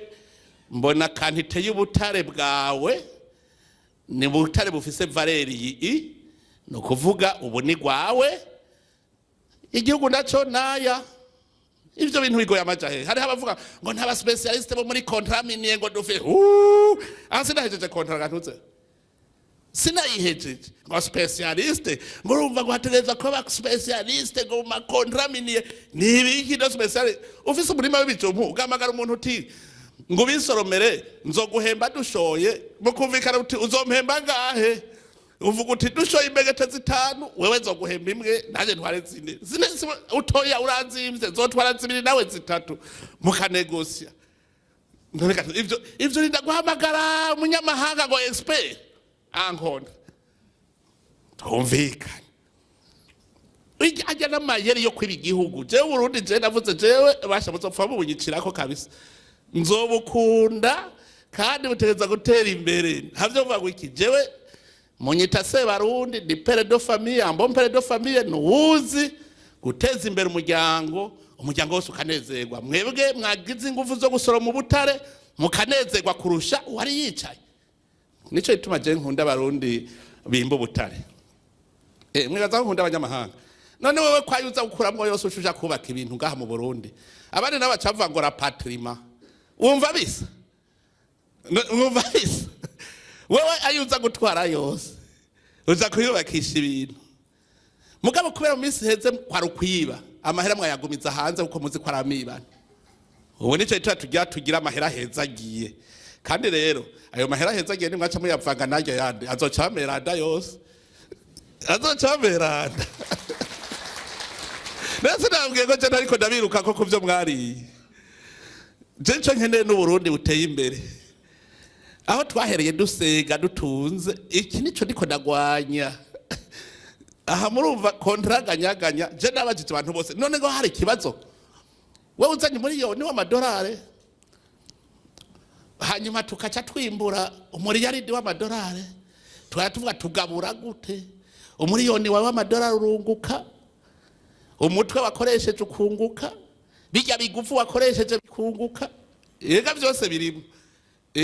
mbona kantite y'ubutare bwawe ni butare bufise valeri yi no kuvuga ubu ni gwawe igihugu naco naya ivyo bintu bigoye amajahe hari abavuga ngo ntaba specialiste bo muri contrat minier ngo dufe anse ndahejeje contrat gantuze sinayihejeje ngo specialiste ngo urumva ngo hategeza ko ba specialiste ngo ma contrat minier nibiki do specialiste ufise umurima w'ibijumbu ugamagara umuntu uti ngo bisoromere nzoguhemba dushoye mukumvikana uti uzompemba ngahe uvuga uti dushoye imbegete 5 wewe nzoguhemba imwe naje ntware 4 zine utoya uranzimvye nzotwara 2 nawe 3 mukanegosia ndoneka ivyo ndaguhamagara umunyamahanga ngo expert ankonda tumvikana ajya n'amayeri yo kwiba igihugu jewe Burundi je navuze jewe basha muzopfa mubunyicirako kabisa nzobukunda kandi butegeza gutera imbere havyo vuga iki jewe munyita se Barundi di pere de famille ambo pere de famille nuzi guteza imbere umuryango wose ukanezerwa mwebwe mwagize ingufu zo gusora mu butare mukanezerwa kurusha wari yicaye nico ituma je nkunda Barundi bimba ubutare mwibaza nkunda abanyamahanga none wewe kwayuza gukuramwo yose ushuja kubaka ibintu ngaha mu Burundi abandi n'abacava ngo rapatrima wumva bisa wewe ayuza gutwara yose uza kuyubakisha ibintu mugabo kubera mu minsi heze kwa rukwiba amahera mwayagumiza hanze uko muzi ko aramibana ubu nico tugira amahera heza agiye kandi rero ayo mahera heza agiye nimwaca muyavanga naryo yandi azocameranda yose azocameranda nese nabwiye ko je ariko ndabiruka ko kuvyo mwariye je nco nkeneye n'Uburundi buteye imbere aho twahereye dusega dutunze iki nico ndiko ndagwanya aha murumva kontraganyaganya je nabajije abantu bose none ngo hari kibazo wewe uzanye miliyoni w'amadolari hanyuma tukaca twimbura umuriyaridi w'amadolari twatuvuga tugabura gute umuriyoni w'amadolari urunguka umutwe wakoresheje ukunguka bijya bigufu wakoresheje bikunguka yega byose birimo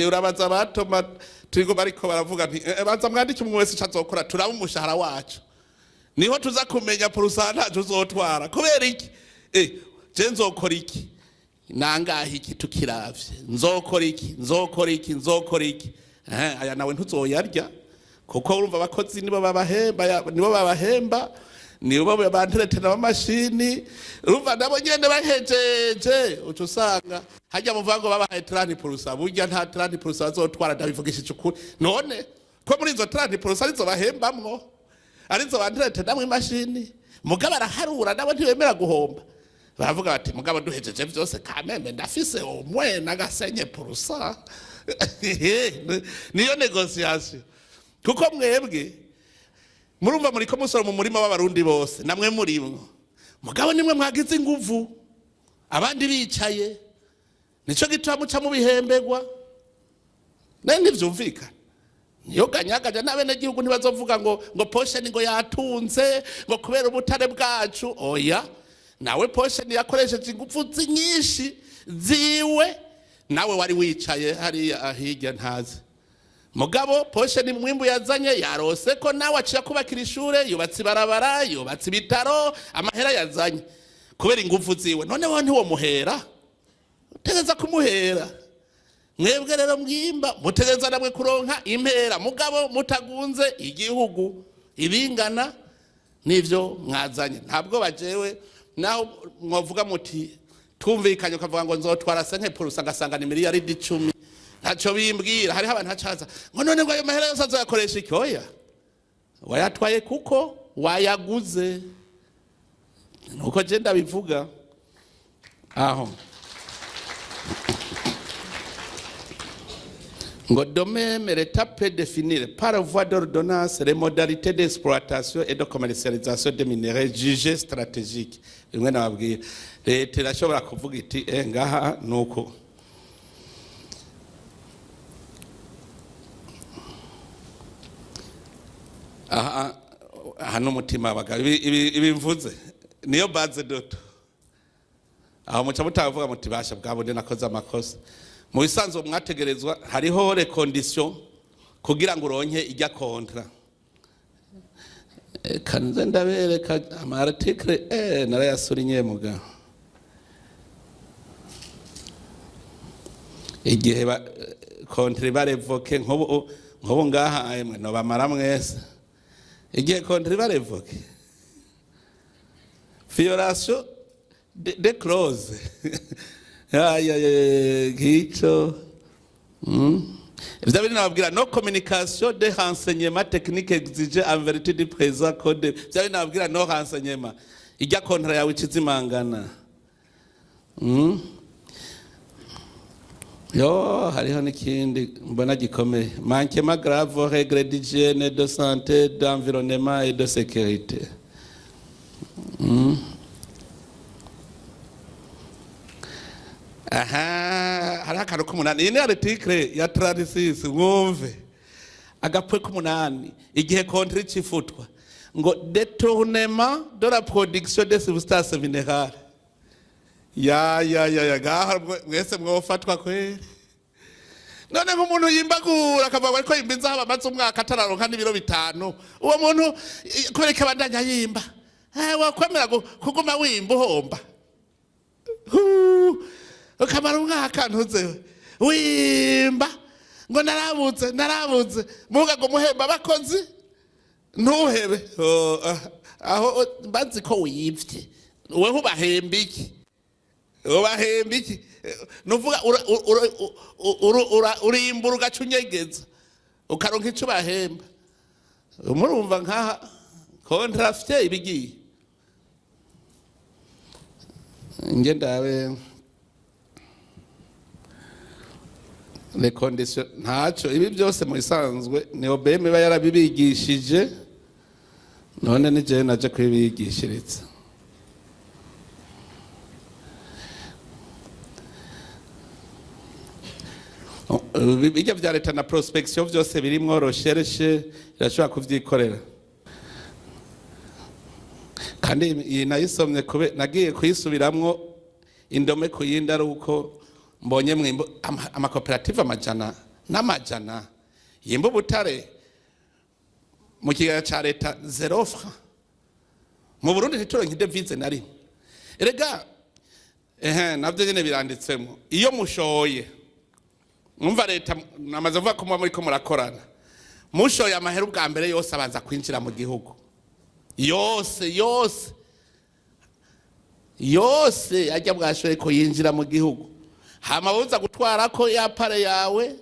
urabaza abatoma turigo bariko baravuga nti baza mwandike umwe wese cyazokora turaba umushahara wacu niho tuza kumenya pourcentage uzotwara kubera iki je nzokora iki nangahe iki tukiravye nzokora iki aya nawe ntuzoyarya kuko urumva abakozi nibo babahemba nibo babanteretera amamashini urumva nabo nyene bahejeje uco usanga hajya muvango babahaye 30% burya nta 30% azotwara ndabivugishije ukuri none ko muri izo 30% arizo bahembamwo arizo banteretera mu imashini mugabo araharura nabo ntibemera guhomba baravuga bati mugabo duhejeje byose kamembe ndafise umwe nagasenye purusa niyo negotiation kuko mwebwe murumva muri ko musoro mu murima w'abarundi bose namwe murimwo mugabo nimwe mwagize inguvu abandi bicaye nico gitwa muca mu bihembegwa nende vyumvikana niyo ganyagaja nabene gihugu ntibazovuga ngo portion ngo yatunze ngo kubera ubutare bwacu oya nawe portion yakoresheje ingufu nyinshi ziwe nawe wari wicaye hari ahijya ntazi mugabo poshe ni mwimbu yazanye yarose ko nawe aciye kubakira ishure yubatse ibarabara yubatse ibitaro amahera yazanye kubera ingufu ziwe none wowe ntiwo muhera utegeza kumuhera mwebwe rero mwimba mutegeza namwe kuronka impera mugabo mutagunze igihugu ibingana nivyo mwazanye ntabwo bajewe naho mwovuga muti tumvikanye ukavuga ngo nzotwara senke purusa ngasanga ni miliyaridi 10 ntacyo bimbwira hariho abantu hacaza ngo none ngo ayo mahera yose azayakoresha iki oya wayatwaye kuko wayaguze nuko je ndabivuga aho ngo domaine l'État peut définir par voie d'ordonnance les modalités d'exploitation et de commercialisation des minerais jugés stratégiques bimwe nababwira leta irashobora kuvuga iti ngaha nuko aha n'umutima wabaga ibi mvuze niyo base doto aho muca mutavuga muti basha bwabone nakoze amakosa mu bisanzwe mwategerezwa hariho recondition kugira ngo uronke ijya kontra kanze ndabereka ama article narayasurinye muga igihe kontra barevoke nkobo ngaha emwe no bamara mwese igihe kontra barevoke violation de clause Gicho. Vous avez nababwira no communication de renseignement technique exigé en vertu du présent code. Vous avez nababwira no renseignement. Ijya kontra yawe ikizimangana. Yo hariho n'ikindi mbona gikomeye. Manquement grave aux règles d'hygiène, de santé, d'environnement et de sécurité. Aha haraka rukumunani ine article ya 36 mwumve agapwe kumunani igihe kontra cifutwa ngo détournement de la production des substances minérales ya gaha mwese mwofatwa kweli none nk'umuntu yimbagura akavuga ko yimbinza haba maze umwaka atararonka n'ibiro 5 uwo muntu kwereka bandanya yimba wakwemera kuguma wimba uhomba ukamara umwaka ntuzewe wimba ngo narabuze muga ngo muhemba abakozi ntuhebe aho bazi ko wiyivye wewe ubahemba iki nuvuga urimbura ugacunyegeza ukaronka ico bahemba murumva nkaha contract ibigiye ngendawe les conditions ntaco ibi byose mu isanzwe ni OBM ba yarabibigishije none ni je naje kwibigishiriza bijya vya leta na prospection byose birimwo recherche irashobora kuvyikorera kandi nayisomye kube nagiye kuyisubiramwo indome kuyinda ari uko mbonye mwimbo amakoperative n'amajana yimba ubutare mu kigaya ca leta 0 francs mu Burundi ntituronke devise nari erega navyo nyene biranditsemo iyo mushoye mwumva leta namaze vuga ko muri ko murakorana mushoye amahera ubwa mbere yose abanza kwinjira mu gihugu yose ajya bwashoye ko yinjira mu gihugu hama buza gutwara ko yapare yawe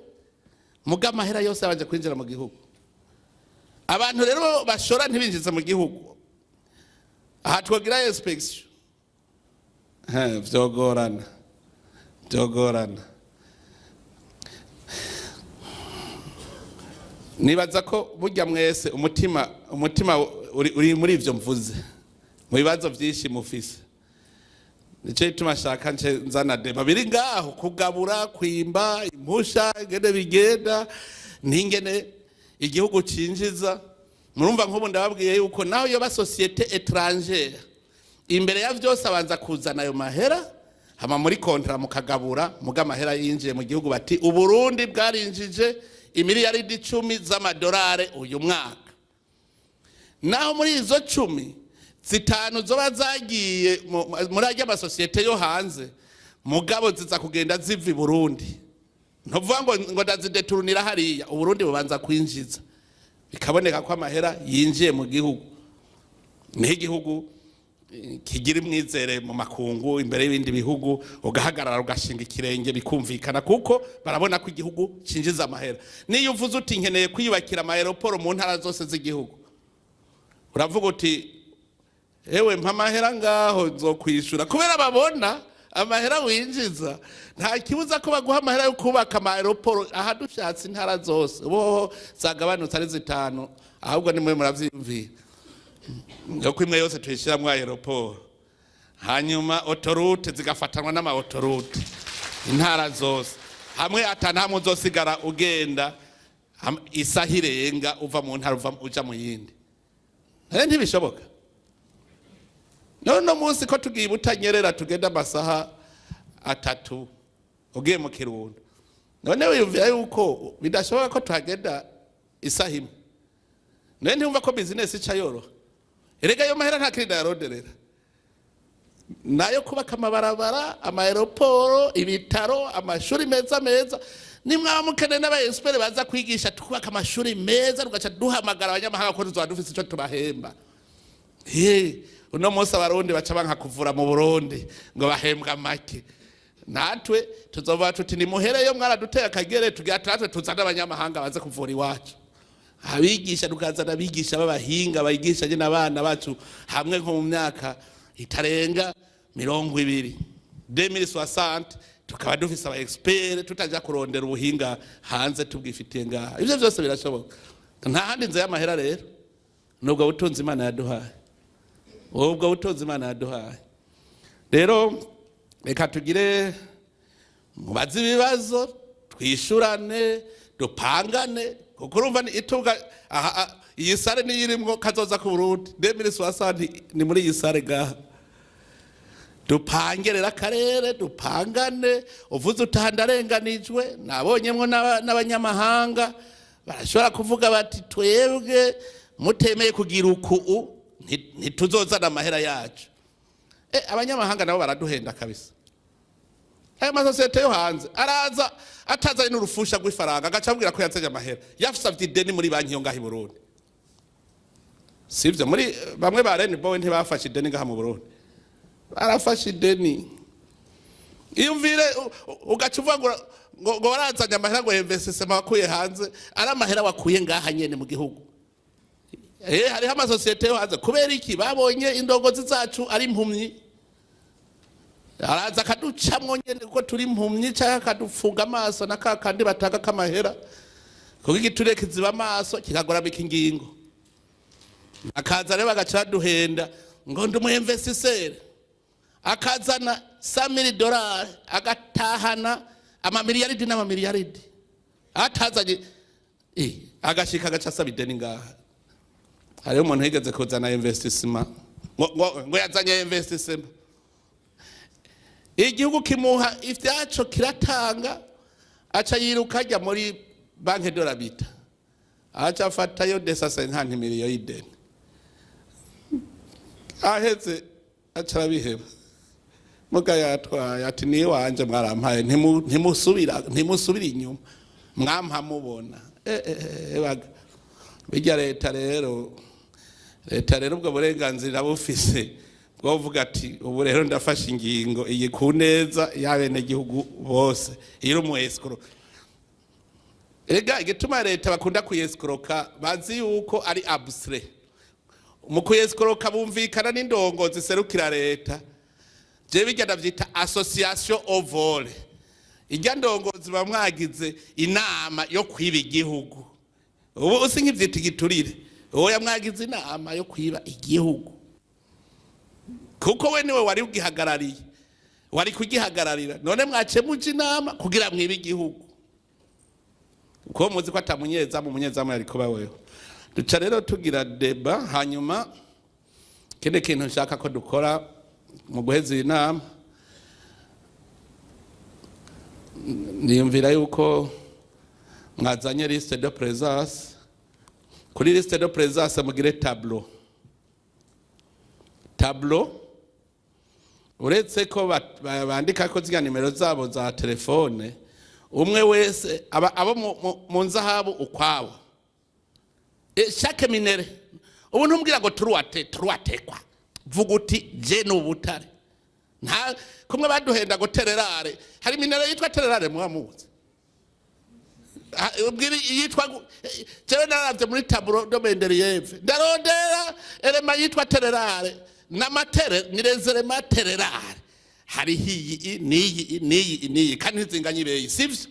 muga amahera yose abanje kwinjira mu gihugu abantu rero bashora ntibinjize mu gihugu aha twogira inspection vyogorana nibaza ko burya mwese umutima uri muri ivyo mvuze mu bibazo vyinshi mufise nico ituma shaka nce nzana dema biri ngaho kugabura kwimba impusha ngene bigenda ningene igihugu cinjiza murumva nk'ubu ndababwiye yuko naho yo ba société étrangère imbere ya vyose abanza kuzana ayo mahera hama muri kontra mukagabura muga amahera yinjiye mu gihugu bati uburundi bwarinjije imiliyaridi 10 z'amadolari uyu mwaka. Naho muri izo 10 zitanu zoba zagiye muri ajya amasosiyete yo hanze, mugabo ziza kugenda ziva i Burundi. Ntuvuga ngo ndazideturunira hariya, Uburundi bubanza kwinjiza bikaboneka ko amahera yinjiye mu gihugu. Niho igihugu kigira imwizere mu makungu imbere y'ibindi bihugu, ugahagarara ugashinga ikirenge bikumvikana, kuko barabona ko igihugu cinjiza amahera. Niyo uvuze uti nkeneye kwiyubakira amaeroporo mu ntara zose z'igihugu, uravuga uti ewe mpa amahera ngaho nzokwishura, kubera babona amahera winjiza. Nta kibuza ko baguha amahera yo kubaka amaeroporo ahadushatse intara zose, bo zagabanutse ari 5, ahubwo nimwe muravyiyumvira yuko imwe yose tuyishira mu aeroporo, hanyuma autoroute zigafatanwa n'ama autoroute intara zose, hamwe atanamwe uzosigara ugenda isaha irenga uva mu ntara uja mu yindi. Ntibishoboka. No munsi ko tugiye butanyerera tugenda amasaha 3 ugiye mu Kirundo, none wiyumvira yuko bidashoboka ko tuhagenda isaha imwe? None ntumva ko business ica yoroha? Erega yo mahera nta kirida yaronderera, nayo kubaka amabarabara, amaeroporo, ibitaro, amashuri meza. Nimwaba mukeneye n'abaespere baza kwigisha tukubaka amashuri meza, rugaca duhamagara abanyamahanga ko tuzoba dufise ico tubahemba. Uno munsi abarundi baca banka kuvura mu Burundi ngo bahembwa make. Natwe tuzova tuti ni muhereyo mwaraduteye akagere, tugira natwe tuzana abanyamahanga baze kuvura iwacu. Abigisha tukazana abigisha b'abahinga bayigisha je n'abana bacu hamwe nko mu myaka itarenga 20 2060, tukaba dufise aba expert tutaja kurondera ubuhinga hanze tubwifitiye ngaha. Ivyo byose birashoboka. Nta handi nze y'amahera rero, nubwo butunzi Imana yaduhaye, ubwo butunzi Imana yaduhaye. Rero reka tugire mubazi ibibazo, twishurane, dupangane, kuko urumva ituga iyi sare niyirimwo kazoza ku Burundi 2060 ni muri iyi sare gaha. Dupangerera akarere, dupangane, uvuze utahandarenganijwe. Nabonyemwo n'abanyamahanga barashobora kuvuga bati twebwe mutemeye kugira uku ntituzozana amahera yacu. Abanyamahanga nabo baraduhenda kabisa. Ayo masosiyete yo hanze araza atazanye n'urufusha rw'ifaranga, agacabwira ko yatsenya amahera, yafise ideni muri banki yo ngaha i Burundi. Sivyo muri bamwe ba Rainbow ntibafashe ideni ngaha mu Burundi, barafashe ideni. Iyumvire ugacuvuga ngo barazanya amahera ngo investment wakuye hanze, ari amahera wakuye ngaha nyene mu gihugu. Hariho amasosiyete yo hanze kubera iki babonye indongozi zacu ari impumyi, araza akaducamwo nyene kuko turi impumyi, cyangwa akadufunga amaso na kakandi batanga kamahera kuko igiturire kiziba amaso kikagorabika ingingo. Akaza rero bagaca duhenda ngo ndi umuinvestisseur, akazana $100,000 agatahana amamiliyaridi n'amamiliyaridi, atazanye agashika agaca asaba ideni ngaha. Hariho umuntu yigeze kuzana investissement ngo yazanye investissement, igihugu kimuha ivyaco kiratanga, aca yiruka ajya muri banki de la Bita, aca afatayo 250 miliyoni y'ideni. Aheze aca arabiheba, muga yatwaye ati ni wanje mwarampaye, ntimusubira inyuma, mwampa mubona. Baga bijya leta rero ubwo burenganzira bufise bwo vuga ati ubu rero ndafashe ingingo iyi ku neza y'abene gihugu bose, iri mu escrow. Ega igituma leta bakunda kuyescroka bazi yuko ari abstrait. Mu kuyescroka bumvikana n'indongozi serukira leta, je bijya ndavyita association of all. Ijya ndongozi bamwagize inama yo kwiba igihugu, ubu usinkivyita igiturire, oya mwagize inama yo kwiba igihugu, kuko we niwe wari ugihagarariye, wari kugihagararira, none mwace muje inama kugira mwibe igihugu, uko muzi ko umunyezamu yari kuba wewe. Duca rero tugira deba, hanyuma kende kintu nshaka ko dukora mu guheza inama, niyumvira yuko mwazanye liste de présence. Kuri liste de présence mugire tableau. Uretse ko bandika ko zya nimero zabo za telefone, umwe wese abo mu nzahabu ukwabo. Chaque minere ubu ntumbwira ngo turuatekwa vuga uti je n'ubutare nta kumwe baduhenda ngo tererare hari minere yitwa tererare mwamuzi ubwira yitwa jewe naravye muri tableau domendere yeve ndarondera elema yitwa tererare n'amatere nirezere material hari hiyi niyi kandi nzinganye beyi sivyo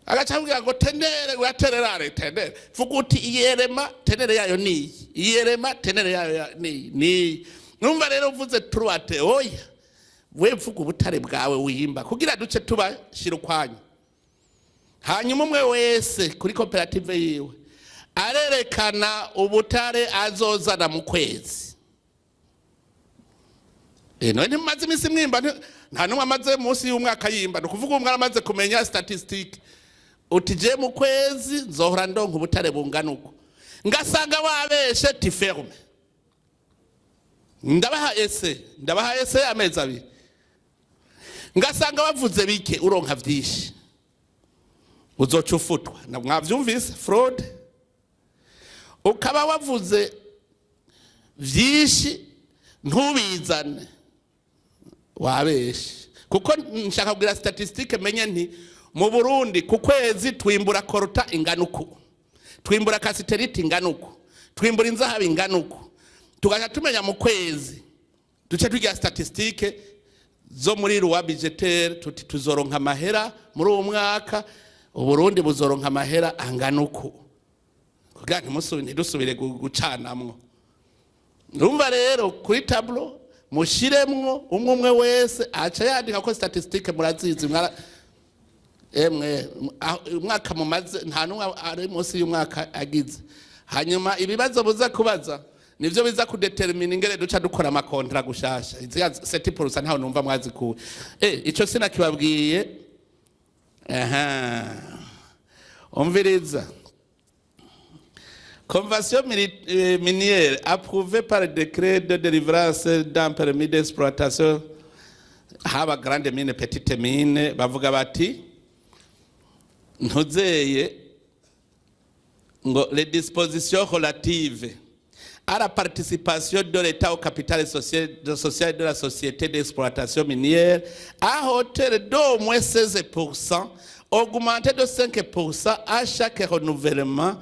agacambwira ngo tenere watererare tenere fuguti iyerema tenere yayo niyi iyerema tenere yayo niyi numva rero uvuze truate oya we mvuga ubutare bwawe wiyimba kugira duce tuba shirukwanyu hanyuma umwe wese kuri koperative yiwe arerekana ubutare azozana mu kwezi. None maze imisi mwimba nta numwe amaze munsi y'umwaka yimba no kuvuga umwe aramaze kumenya statistique utije mu kwezi nzohora ndonka ubutare bungana uko ngasanga wabeshe tiferme ndabaha ese amezi abiri ngasanga bavuze bike uronka vyinshi uzoca ufutwa na mwavyumvise fraud ukaba wavuze vyinshi ntubizane wabeshe kuko nshaka kugira statistique menye nti mu Burundi ku kwezi twimbura korota ingana uko twimbura kasiterite ingana uko twimbura inzahabu ingana uko tugaca tumenya mu kwezi duce tugira statistique zo muri loi budgetaire tuti tuzoronka amahera muri uwo mwaka Uburundi buzoronka amahera angana uko kugira ntidusubire gucanamwo. Urumva rero kuri tableau mushiremwo umwe wese aca yandika ko statistique murazizi umwaka mumaze nta numwe ari munsi y'umwaka agize hanyuma ibibazo buza kubaza nivyo biza kudetermine ingere duca dukora amakontra gushasha 7% ntaho numva mwazikuye ico sinakibabwiye umviriza Convention minière approuvée par le décret de délivrance d'un permis d'exploitation haba grande mine petite mine bavuga bati ntuzeye ngo les dispositions relatives à la participation de l'État au capital social de la société d'exploitation minière à hauteur d'au moins 16%, augmentée de 5% à chaque renouvellement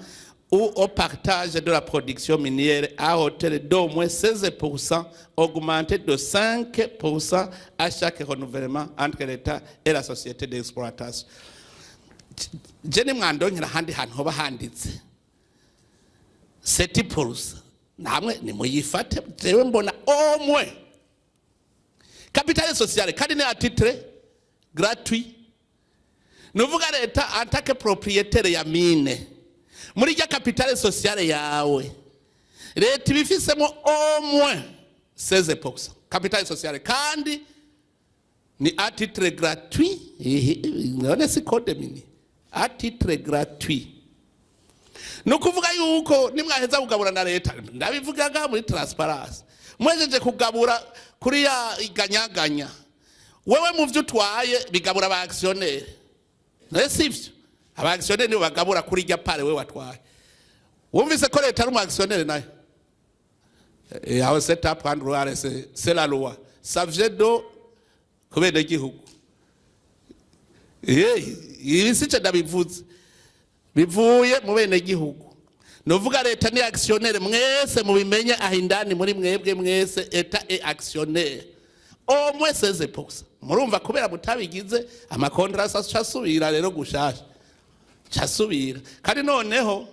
ou au partage de la production minière à hauteur d'au moins 16%, augmenté de 5% à chaque renouvellement entre l'État et la société d'exploitation. Je ne mwandonyera handi hantu hoba handitse 7%. Namwe ni muyifate jewe mbona omwe capital social kandi ne à titre gratuit. Nuvuga leta en tant que propriétaire ya mine muri ya capital social yawe leta ibifisemo au moins 16% capital social kandi ni à titre gratuit none si code mini à titre gratuit. Nukuvuga yuko nimwaheza kugabura na leta ndabivugaga muri transparence mwejeje kugabura kuri ya iganyaganya wewe mu vyo twaye bigabura aba actionnaire nesivyo aba actionnaire nibo bagabura kuri ya pare wewe watwaye wumvise ko leta ari mu actionnaire nayo yawe set up and rule c'est la loi ça vient do kubera igihugu ibisice ndabivuze bivuye mu bene gihugu novuga leta ni actionnaire mwese mubimenye ahindani muri mwebwe mwese eta et actionnaire au moins 16%. Murumva kubera mutabigize amakontra asubira rero gushasha cyasubira kandi noneho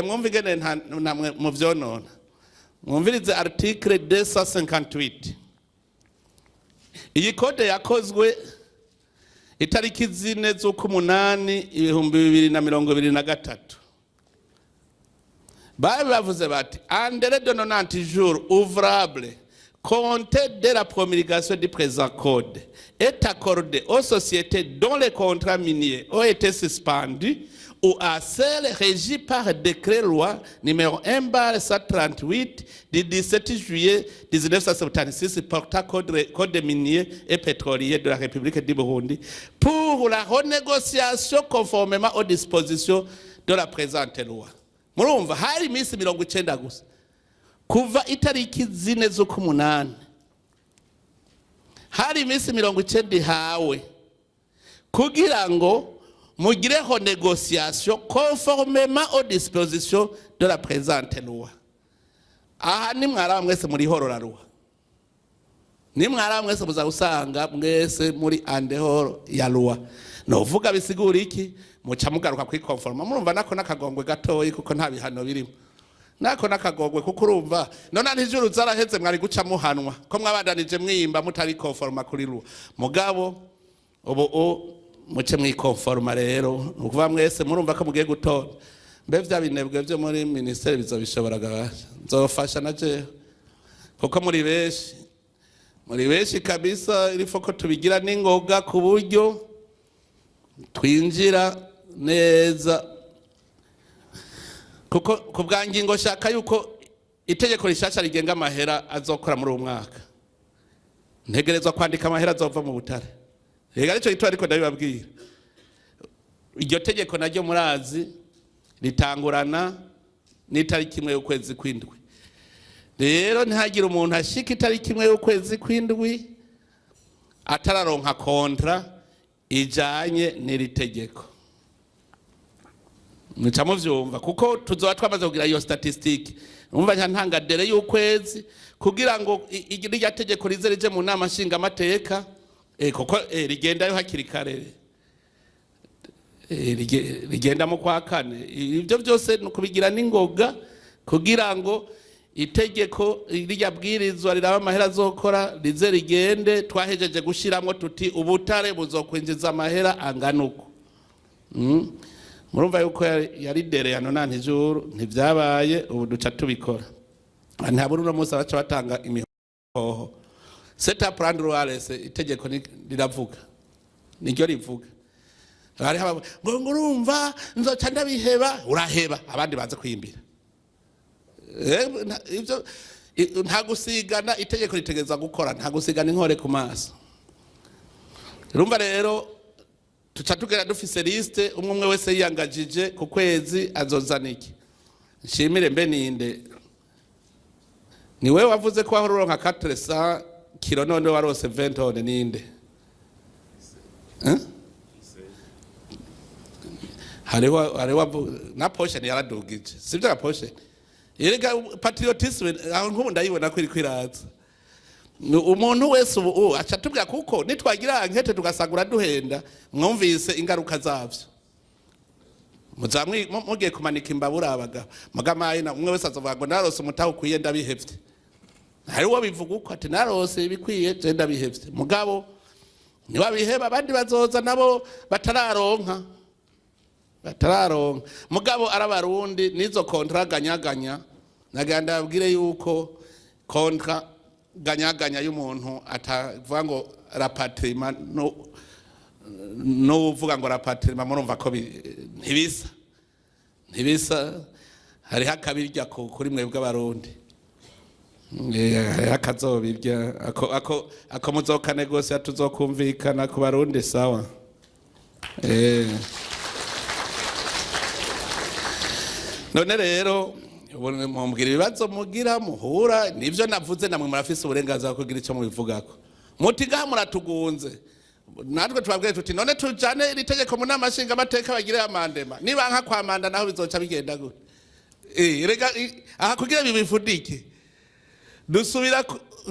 mwumva igene namwe mu vyonona mwumvirize article 258 iyi code yakozwe itariki 4 z'ukumunani 2023 bavuze bati en délai de 90 jours ouvrables compter de la promulgation du présent code est accordé aux sociétés dont les contrats miniers ont été suspendus ou à celles régies par décret loi numéro 1/138 du 17 juillet 1976 portant code minier et pétrolier de la République du Burundi pour la renégociation conformément aux dispositions de la présente loi. Murumva hari iminsi 90 gusa kuva itariki 4 z'ukumunani hari iminsi 90 hawe kugira ngo mugireho négociation conformément aux dispositions de la présente loi. Aha ni mwara mwese muri horora loi. Ni mwara mwese muza usanga mwese muri andehoro ya loi. No vuga bisigura iki muca mugaruka kwikonforma murumva nako nakagongwe gatoyi kuko nta bihano birimo. Nako nakagongwe kuko urumva none ntijuru zaraheze mwari guca muhanwa ko mwabandanije mwimba mutari conforma kuri loi. Mugabo ubu muce mwikonforma rero ukuva mwese murumva ko mugiye gutora mbe vya binebwe byo muri ministeri bizobishoboraga nzofasha naje kuko muri beshi kabisa ilifo ko tubigira n'ingoga ku buryo twinjira neza kuko kubwangingo shaka yuko itegeko rishasha rigenga amahera azokora muri umwaka ntegerezwa kwandika amahera azova mu butare. Rega nicyo gitwa ariko ndabibabwira iryo tegeko naryo murazi ritangurana n'itariki 1 y'ukwezi kw'indwi. Rero ntihagira umuntu ashika itariki 1 y'ukwezi kw'indwi atararonka kontra ijanye n'iri tegeko. Muca muvyumva kuko tuzoba twamaze kugira iyo statistique umva ntanga dere y'ukwezi kugira ngo irya tegeko rize rije mu nama nshinga amateka kuko rigenda yo hakiri kare rigenda mu kwa kane ibyo byose nukubigira n'ingoga kugira ngo itegeko ryabwirizwa riraba amahera azokora rize rigende twahejeje gushiramo tuti ubutare buzokwinjiza amahera anganuko. Murumva yuko yari dere ya none ijuru ntivyabaye ubu duca tubikora nta buruno musa baca batanga imihoho. C'est à prendre au laisse itegeko riravuga niryo rivuga hari ngo ngurumva nzoca ndabiheba uraheba abandi baze kwimbira ivyo nta gusigana itegeko ritegeza gukora nta gusigana inkore ku maso. Urumva rero tuca tugera dufise liste umwe wese yiyangajije ku kwezi azozana iki. Nshimire mbe ninde ni wewe wavuze ko aho uronka 400 kilo none warose 20 tone ninde hariho na potion yaradugije sivyo ka potion yerega patriotisme aho nkubu ndayibona ko iri kwiraza umuntu wese ubu aca tubwira kuko nitwagira nkete tugasagura duhenda mwumvise ingaruka zavyo muzamwe mugiye kumanika imbabura abaga magamaye na umwe wese azovuga ngo narose umutaho kuye ndabihevye. Hari uwo bivuga uko ati narose ibikwiye je ndabihevye mugabo niba biheba abandi bazoza nabo batararonka mugabo arabarundi nizo kontra ganyaganya naganda abwire yuko kontra ganyaganya y'umuntu atavuga ngo rapatriement no uvuga ngo rapatriement murumva ko ntibisa hari hakabirya kuri mwebwe abarundi akazobirya ako muzoka negosia tuzokumvikana ku barundi sawa. None rero mumbwira ibibazo mugira muhura nivyo navuze namwe murafise uburenganzira kugira ico mubivugako mutiga muratugunze natwe twabwiye tuti none tujane iri tegeko mu nama nshinga amateka bagire amandema niba nka kwamanda naho bizoca bigenda gute rega aha kugira bibifudike dusubira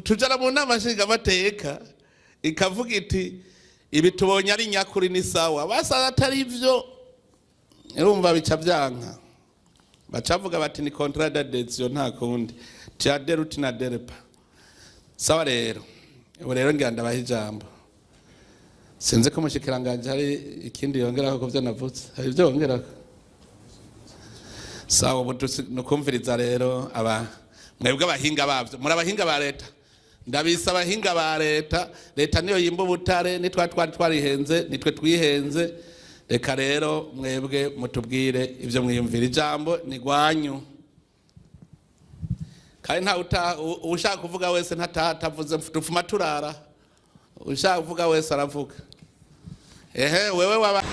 tujana mu nama nshinga amateka ikavuga iti ibi tubonye ari nyakuri ni sawa basa atari ivyo urumva bica byanka bacavuga bati ni contrat d'adhesion nta kundi tiadere utina derepa sawa. Rero ubu rero ngira ndabaha ijambo sinze ko mushikiranganje hari ikindi yongera ko byo navutse hari ibyo yongera sawa. Ubu nukumviriza rero aba mwebwe abahinga bavyo muri abahinga ba leta ndabisa abahinga ba leta niyo yimba ubutare nitwa twarihenze nitwe twihenze. Reka rero mwebwe mutubwire ivyo mwiyumvira. Ijambo ni gwanyu, kandi nta ushaka kuvuga wese ntatavuze dufuma turara. Ushaka kuvuga wese aravuga. Wewe waba